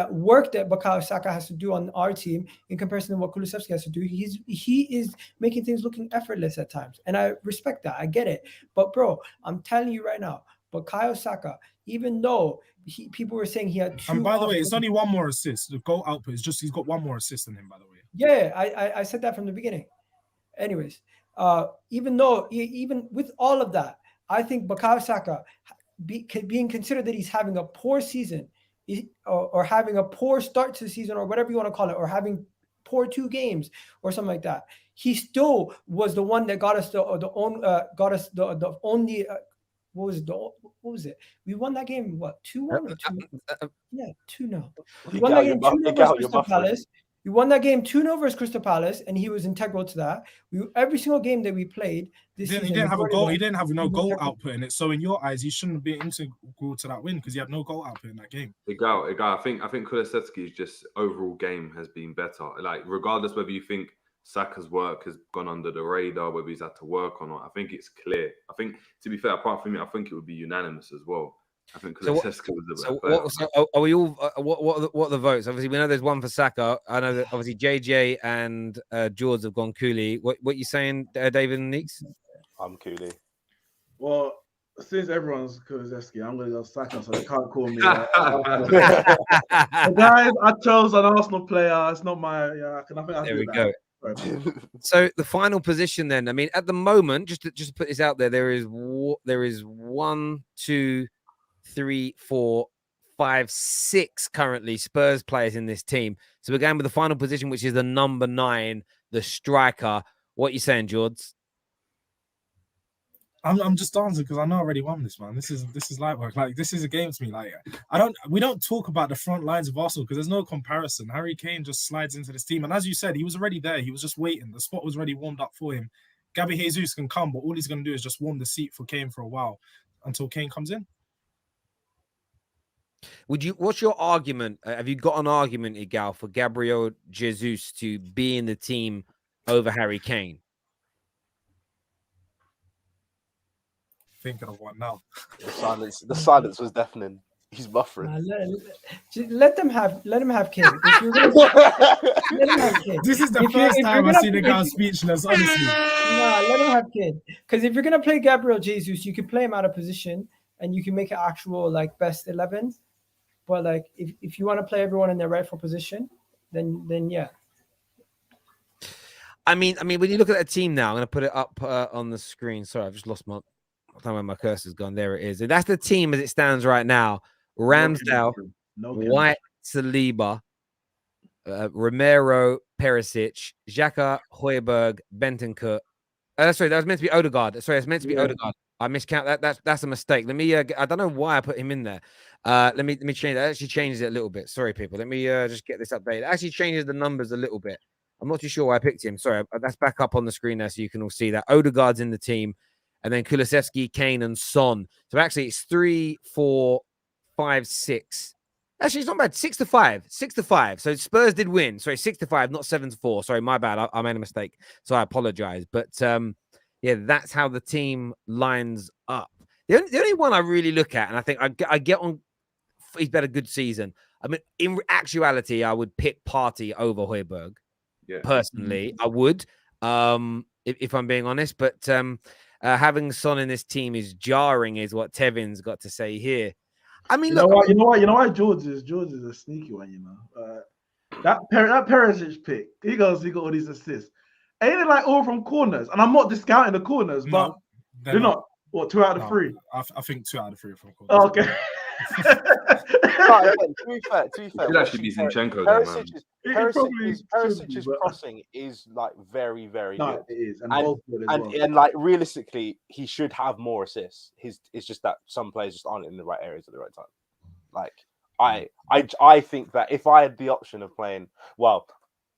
work that Bukayo Saka has to do on our team in comparison to what Kulusevski has to do, he is making things looking effortless at times. And I respect that. I get it. But, bro, I'm telling you right now, Bukayo Saka, even though people were saying he had 2... And by the way, it's only 1 more assist. The goal output is just he's got 1 more assist than him, by the way. Yeah, I said that from the beginning. Anyways, even with all of that, I think Bukayo Saka, being considered that he's having a poor season or having a poor start to the season or whatever you want to call it, or having poor 2 games or something like that, he still was the one that got us the only what was it? We won that game, what, 2-1 or 2? Yeah, 2-0. We won that game 2-0 versus Crystal Palace. We won that game 2-0 versus Crystal Palace, and he was integral to that. Every single game that we played this season, he didn't have a goal. He didn't have no goal output in it. So in your eyes, he shouldn't be integral to that win because he had no goal output in that game. Igal, I think Kulusevski's just overall game has been better. Like, regardless whether you think Saka's work has gone under the radar, whether he's had to work or not. I think it's clear. I think, to be fair, apart from me, I think it would be unanimous as well. I think Kulusevski was the better player. Are we all? What are the votes? Obviously, we know there's one for Saka. I know that obviously JJ and George have gone Kulu. What you saying, David and Neeks? I'm Kulu. Well, since everyone's Kulusevski, I'm going to go Saka, so they can't call me. Guys, I chose an Arsenal player. It's not my. I think there we go. So the final position, then. I mean, at the moment, just to put this out there, there is 1, 2, 3, 4, 5, 6 currently Spurs players in this team. So we're going with the final position, which is the number 9, the striker. What are you saying, George? I'm just dancing because I know I already won this, man. This is light work. Like, this is a game to me. Like, we don't talk about the front lines of Arsenal because there's no comparison. Harry Kane just slides into this team, and as you said, he was already there. He was just waiting. The spot was already warmed up for him. Gabby Jesus can come, but all he's going to do is just warm the seat for Kane for a while until Kane comes in. What's your argument? Have you got an argument, Igal, for Gabriel Jesus to be in the team over Harry Kane? Thinking of one now. The silence was deafening. He's buffering. Let him have Kane. Let him have Kane. This is the first time I've seen a guy speechless, honestly. Let him have Kane. Because if you're gonna play Gabriel Jesus, you can play him out of position and you can make an actual like best 11. But like if you want to play everyone in their rightful position, then yeah. I mean, when you look at that team now, I'm gonna put it up on the screen. Sorry, I've just lost my. I don't know where my cursor's gone. There it is. And that's the team as it stands right now. Ramsdale, White, Saliba, Romero, Perisic, Xhaka, Højbjerg, Bentancur. Sorry, that was meant to be Odegaard. Sorry, it's meant to be Odegaard. I miscount that. That's a mistake. Let me. I don't know why I put him in there. Let me change that. It actually changes it a little bit. Sorry, people. Let me just get this updated. It actually changes the numbers a little bit. I'm not too sure why I picked him. Sorry, that's back up on the screen there, so you can all see that Odegaard's in the team. And then Kulusevski, Kane, and Son. So actually, it's 3, 4, 5, 6. Actually, it's not bad. 6-5. 6-5. So Spurs did win. Sorry, 6-5, not 7-4. Sorry, my bad. I made a mistake. So I apologize. But yeah, that's how the team lines up. The only one I really look at, and I think I get on, he's had a good season. I mean, in actuality, I would pick Partey over Højbjerg. Yeah. Personally, I would, if I'm being honest. But having Son in this team is jarring, is what Tevin's got to say here. I mean, you know why George is a sneaky one. You know, that Perisic pick. He got all these assists. Ain't it like all from corners? And I'm not discounting the corners, but they're not. What, 2 out of 3? I think 2 out of 3 from corners. Oh, okay. To be fair, it could actually be Zinchenko. Perisic's crossing is like very, very good. It is, and like realistically, he should have more assists. It's just that some players just aren't in the right areas at the right time. Like I think that if I had the option of playing, well,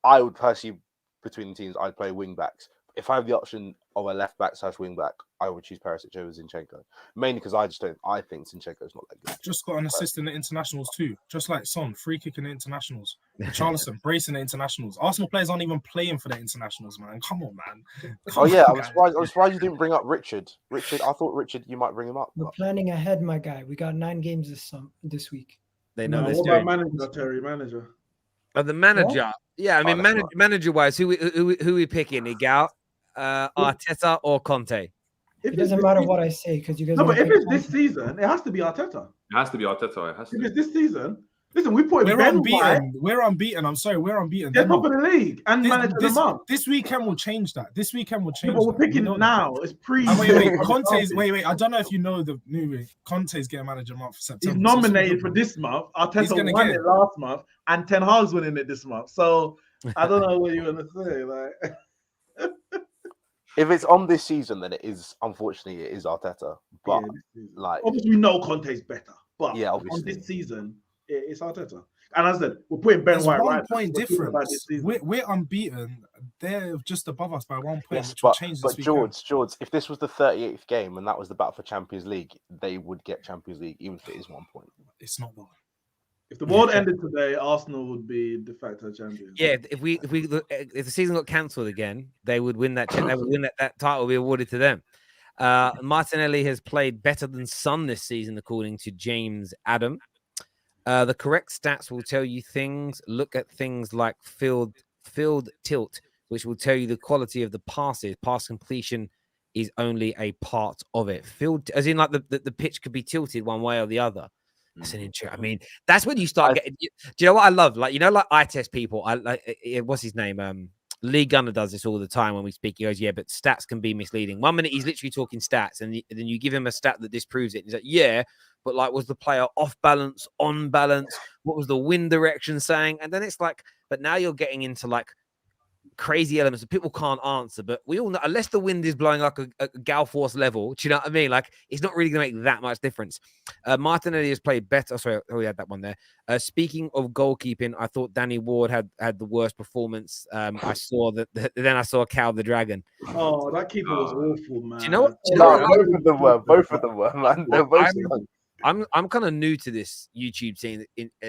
I would personally between the teams, I'd play wing backs. If I have the option of a left back / wing back, I would choose Perisic over Zinchenko. Mainly because I think Zinchenko is not that good. Just got an assist in the internationals too. Just like Son, free kick in the internationals. Richarlison, brace in the internationals. Arsenal players aren't even playing for the internationals, man. Come on, man. I'm surprised you didn't bring up Richard. I thought Richard, you might bring him up. We're planning ahead, my guy. We got 9 games this week. They know what about manager, Terry? Manager. The manager. What? Yeah, I mean, manager-wise, who we picking? Igal, Arteta or Conte? It doesn't matter what I say because you guys. No, but if it's this season, it has to be Arteta. It has to be Arteta. If it's this season, listen, we're unbeaten. We're unbeaten. I'm sorry, we're unbeaten. They're top of the league and manager of the month. This weekend will change that. But we're picking now. It's pre. Wait. Conte's. Wait. I don't know if you know the new. Conte's getting manager of the month for September. He's nominated for this month. Arteta won it last month, and Ten Hag's winning it this month. So I don't know what you want to say. Like, if it's on this season, then it is. Unfortunately, it is Arteta. But like, obviously, we know Conte's better. But yeah, obviously, on this season, it's Arteta. And as I said, we're putting Ben White right. 1 point difference. We're unbeaten. They're just above us by 1 point. Yes, but George, if this was the 38th game and that was the battle for Champions League, they would get Champions League, even if it is 1 point. It's not though. If the world ended today, Arsenal would be de facto champions. Yeah, if the season got cancelled again, they would win that. They would win that title will be awarded to them. Martinelli has played better than Son this season, according to James Adam. The correct stats will tell you things. Look at things like field tilt, which will tell you the quality of the passes. Pass completion is only a part of it. Field, as in like the pitch could be tilted one way or the other. That's an intro. I mean, that's when you start getting. Do you know what I love? Like, like I test people. I like what's his name? Lee Gunner does this all the time when we speak. He goes, "Yeah, but stats can be misleading." 1 minute he's literally talking stats, and then you give him a stat that disproves it. And he's like, "Yeah, but like, was the player off balance, on balance? What was the wind direction saying?" And then it's like, but now you're getting into like crazy elements that people can't answer, but we all know, unless the wind is blowing like a gal force level, do you know what I mean? Like, it's not really going to make that much difference. Martinelli has played better. Sorry, we had that one there. Speaking of goalkeeping, I thought Danny Ward had the worst performance. I saw that. Then I saw Cal the Dragon. Oh, that keeper was awful, man. Do you know what? Both of them were, man. They're both. I'm kind of new to this YouTube scene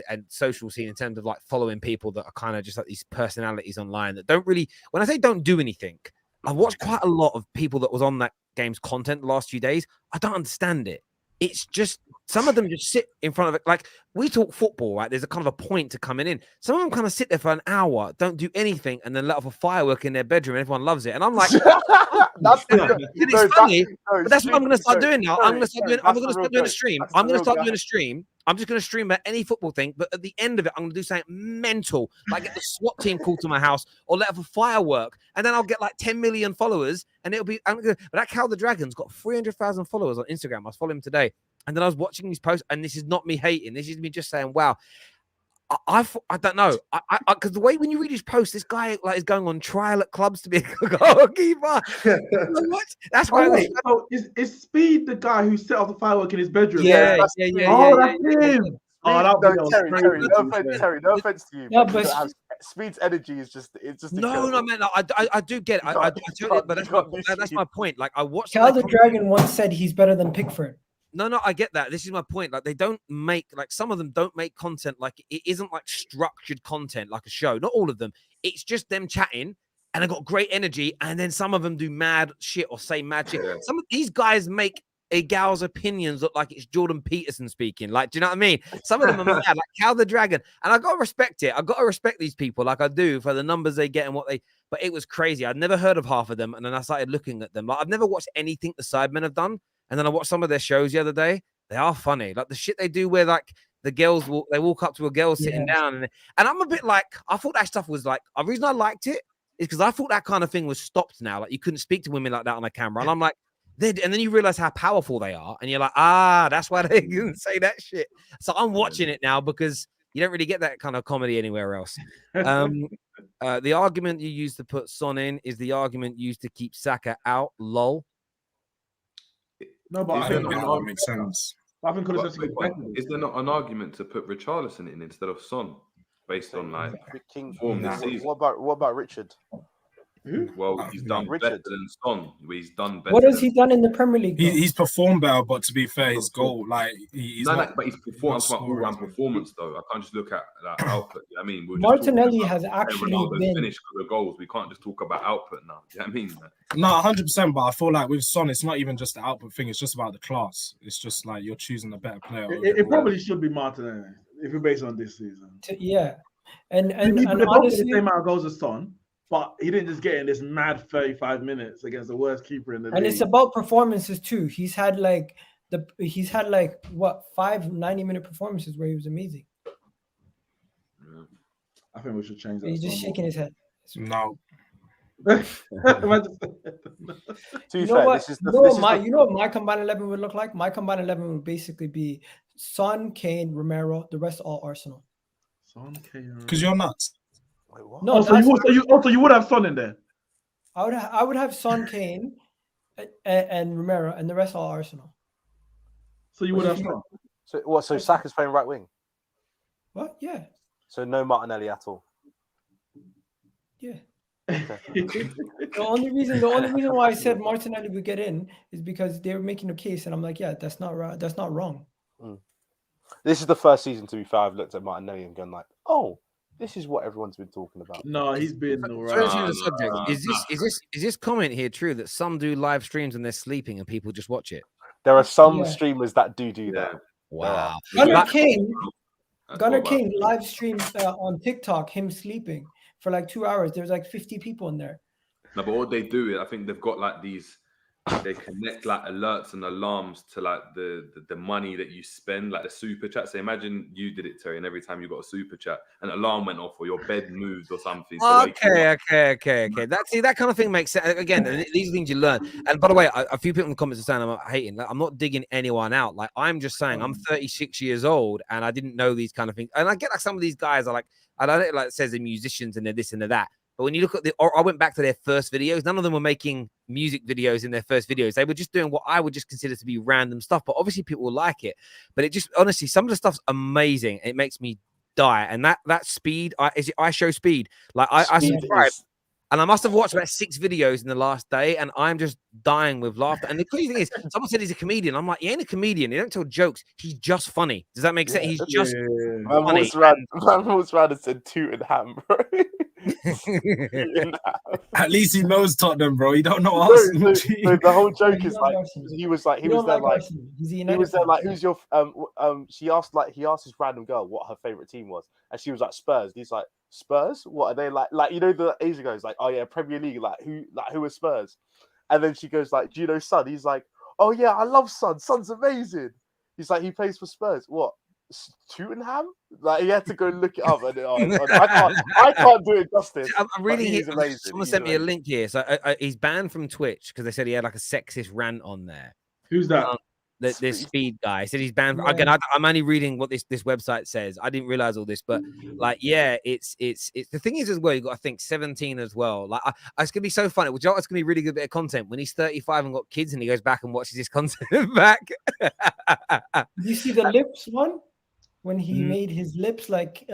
and social scene in terms of like following people that are kind of just like these personalities online that don't really, when I say don't do anything, I've watched quite a lot of people that was on that game's content the last few days. I don't understand it. It's just, some of them just sit in front of it. Like, we talk football, right? There's a kind of a point to coming in. Some of them kind of sit there for an hour, don't do anything, and then let off a firework in their bedroom, and everyone loves it. And I'm like, that's funny, but that's what I'm going to start doing now. I'm going to start doing a stream. I'm going to start doing a stream. I'm just going to stream about any football thing, but at the end of it, I'm going to do something mental, like get the SWAT team called to my house or let off a firework, and then I'll get like 10 million followers, and it'll be. But that Cal the Dragon's got 300,000 followers on Instagram. I was following him today, and then I was watching his posts, and this is not me hating. This is me just saying, wow. I don't know, because the way when you read his post, this guy like is going on trial at clubs to be a goalkeeper. What? That's why. Is Speed the guy who set off the firework in his bedroom? Yeah. That's him. Terry, no offense to you. Yeah, but Speed's energy is just no, man. I do get it. I totally, but that's my point. Like, I watched. Cal the Dragon once said he's better than Pickford. No, I get that. This is my point. Like, they don't make, like, some of them don't make content. Like, it isn't like structured content, like a show. Not all of them. It's just them chatting, and they got great energy. And then some of them do mad shit or say mad shit. Some of these guys make a gal's opinions look like it's Jordan Peterson speaking. Like, do you know what I mean? Some of them are mad, like Cal the Dragon. And I got to respect it. I got to respect these people, like I do, for the numbers they get and what they. But it was crazy. I'd never heard of half of them, and then I started looking at them. Like, I've never watched anything the Sidemen have done. And then I watched some of their shows the other day. They are funny. Like the shit they do where like the girls they walk up to a girl sitting down. And I'm a bit like, I thought that stuff was like, the reason I liked it is because I thought that kind of thing was stopped now. Like, you couldn't speak to women like that on a camera. And I'm like, and then you realize how powerful they are. And you're like, that's why they didn't say that shit. So I'm watching it now because you don't really get that kind of comedy anywhere else. The argument you use to put Son in is the argument used to keep Saka out. Lol. No, but I think that makes sense. I think is there not an argument to put Richarlison in instead of Son based on like form this season? What about Richard? Well, he's done better than Son. He's done better. What has he done in the Premier League? He's performed better, but to be fair, his goal, like he's but he's performed all-round performance though. I can't just look at that output. I mean, Martinelli has actually been finished for the goals. We can't just talk about output now. Do you know what I mean? Man? No, 100%. But I feel like with Son, it's not even just the output thing. It's just about the class. It's just like you're choosing a better player. It probably should be Martinelli if you're based on this season. Yeah, and honestly, the same amount of goals as Son. But he didn't just get in this mad 35 minutes against the worst keeper in the league. And it's about performances too. He's had like 5 90-minute performances where he was amazing. I think we should change that. He's just shaking his head. No. You know what my combined 11 would look like? My combined 11 would basically be Son, Kane, Romero, the rest all Arsenal. Son, Kane, because you're nuts. Wait, what? No, you would have Son in there. I would have Son, Kane, and Romero, and the rest all Arsenal. So you would have Son. So what? So Saka's playing right wing. What? Yeah. So no Martinelli at all. Yeah. The only reason why I said Martinelli would get in is because they were making a case, and I'm like, yeah, that's not right. That's not wrong. This is the first season, to be fair, I've looked at Martinelli and gone like, oh, this is what everyone's been talking about. No, he's been all Sorry to right. change the subject. Is this comment here true that some do live streams when they're sleeping and people just watch it? There are some Yeah. streamers that do that. Wow. Gunnar King That's live streamed on TikTok him sleeping for like 2 hours. There was like 50 people in there. No, but what they do is I think they've got like these. They connect like alerts and alarms to like the money that you spend, like the super chat. So imagine you did it, Terry, and every time you got a super chat, an alarm went off or your bed moved or something. Okay. That kind of thing makes sense. Again, these are things you learn. And by the way, a few people in the comments are saying I'm hating. Like, I'm not digging anyone out. Like, I'm just saying I'm 36 years old and I didn't know these kind of things. And I get like some of these guys are like, I don't know, like it says they're musicians and they're this and they're that. But when you look at I went back to their first videos. None of them were making music videos in their first videos. They were just doing what I would just consider to be random stuff. But obviously people will like it. But it just, honestly, some of the stuff's amazing. It makes me die. And that speed, I show speed. Like I subscribe. And I must have watched about 6 videos in the last day. And I'm just dying with laughter. And the crazy thing is, someone said he's a comedian. I'm like, he ain't a comedian. He don't tell jokes. He's just funny. Does that make sense? He's just funny. Man was round and said Tottenham, bro. At least he knows Tottenham, bro. He don't know us. us. So the whole joke is like he was there like who's your he asked this random girl what her favorite team was, and she was like Spurs. He's like, Spurs? What are they like? Like, you know, the Asia goes like, oh yeah, Premier League. Like who are Spurs? And then she goes like, do you know Son? He's like, oh yeah, I love Son. Son's amazing. He's like, he plays for Spurs. What? Tottenham? Like, he had to go look it up, and I can't do it justice. I'm reading he's here. amazing. Someone sent me a link here. So he's banned from Twitch because they said he had like a sexist rant on there. Who's that? This speed guy said he's banned. Again, I'm only reading what this website says. I didn't realize all this, but like, yeah, it's the thing is as well. You got to think 17 as well. Like, it's gonna be so funny. Which it's gonna be really good bit of content when he's 35 and got kids and he goes back and watches his content back. Did you see the lips one when he made his lips like?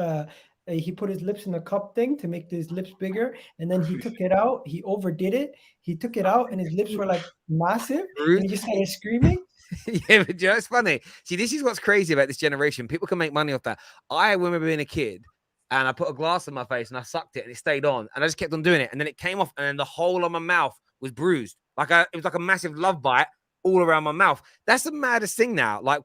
He put his lips in a cup thing to make his lips bigger, and then he took it out. He overdid it. He took it out, and his lips were like massive. And he just started screaming. Yeah, but it's funny. See, this is what's crazy about this generation. People can make money off that. I remember being a kid, and I put a glass in my face, and I sucked it, and it stayed on, and I just kept on doing it, and then it came off, and then the whole of my mouth was bruised. It was like a massive love bite all around my mouth. That's the maddest thing now. Like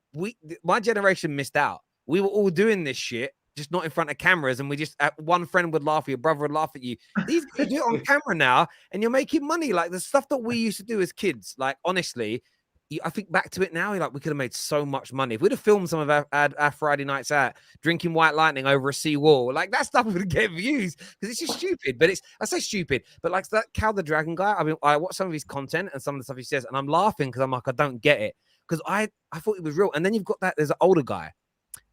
my generation missed out. We were all doing this shit, just not in front of cameras, and we just one friend would laugh, your brother would laugh at you. These you do it on camera now, and you're making money. Like the stuff that we used to do as kids. Like honestly, I think back to it now, like we could have made so much money if we'd have filmed some of our Friday nights out drinking White Lightning over a seawall. Like that stuff would get views because it's just stupid. But I say stupid, but like that Cal the Dragon guy. I mean, I watch some of his content and some of the stuff he says, and I'm laughing because I'm like, I don't get it because I thought it was real. And then you've got there's an older guy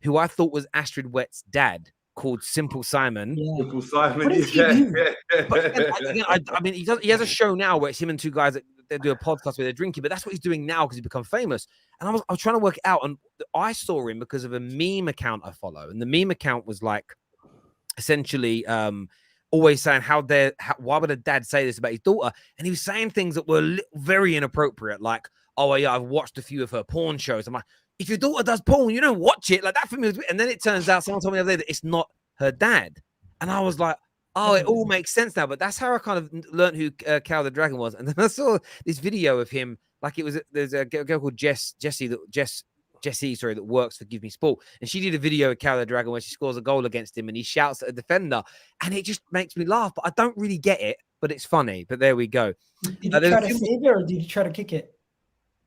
who I thought was Astrid Wett's dad, called Simple Simon. Yeah. Simple Simon. But again, I mean, he has a show now where it's him and 2 guys that they do a podcast where they're drinking, but that's what he's doing now because he's become famous. And I was trying to work it out, and I saw him because of a meme account I follow, and the meme account was like essentially always saying why would a dad say this about his daughter? And he was saying things that were very inappropriate, like, oh yeah, I've watched a few of her porn shows. I'm like, if your daughter does porn, you don't watch it. Like that for me was, and then it turns out someone told me the other day that it's not her dad, and I was like, oh, it all makes sense now. But that's how I kind of learned who Cal the Dragon was. And then I saw this video of him, like there's a girl called Jessie that works for Give Me Sport, and she did a video of Cal the Dragon where she scores a goal against him and he shouts at a defender, and it just makes me laugh. But I don't really get it, but it's funny. But there we go. Did he try to save it or did he try to kick it?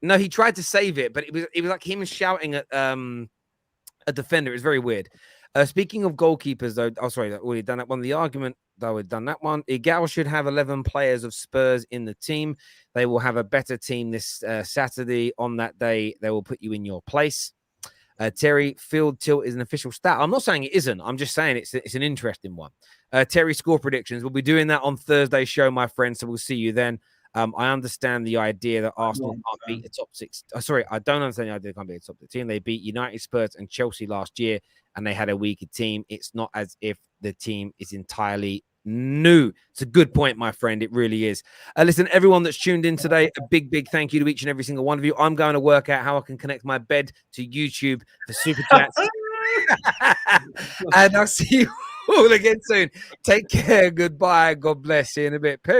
No, he tried to save it, but it was like him shouting at a defender. It was very weird. Speaking of goalkeepers, though, sorry, I've already done that one. The argument, though, we've done that one. Igal should have 11 players of Spurs in the team. They will have a better team this Saturday. On that day, they will put you in your place. Terry, field tilt is an official stat. I'm not saying it isn't. I'm just saying it's an interesting one. Terry, score predictions. We'll be doing that on Thursday's show, my friend, so we'll see you then. I understand the idea that Arsenal can't beat a top 6. I don't understand the idea they can't beat a top 6 team. They beat United, Spurs, and Chelsea last year, and they had a weaker team. It's not as if the team is entirely new. It's a good point, my friend. It really is. Listen, everyone that's tuned in today, a big thank you to each and every single one of you. I'm going to work out how I can connect my bed to YouTube for super chats. And I'll see you all again soon. Take care. Goodbye. God bless you in a bit. Peace.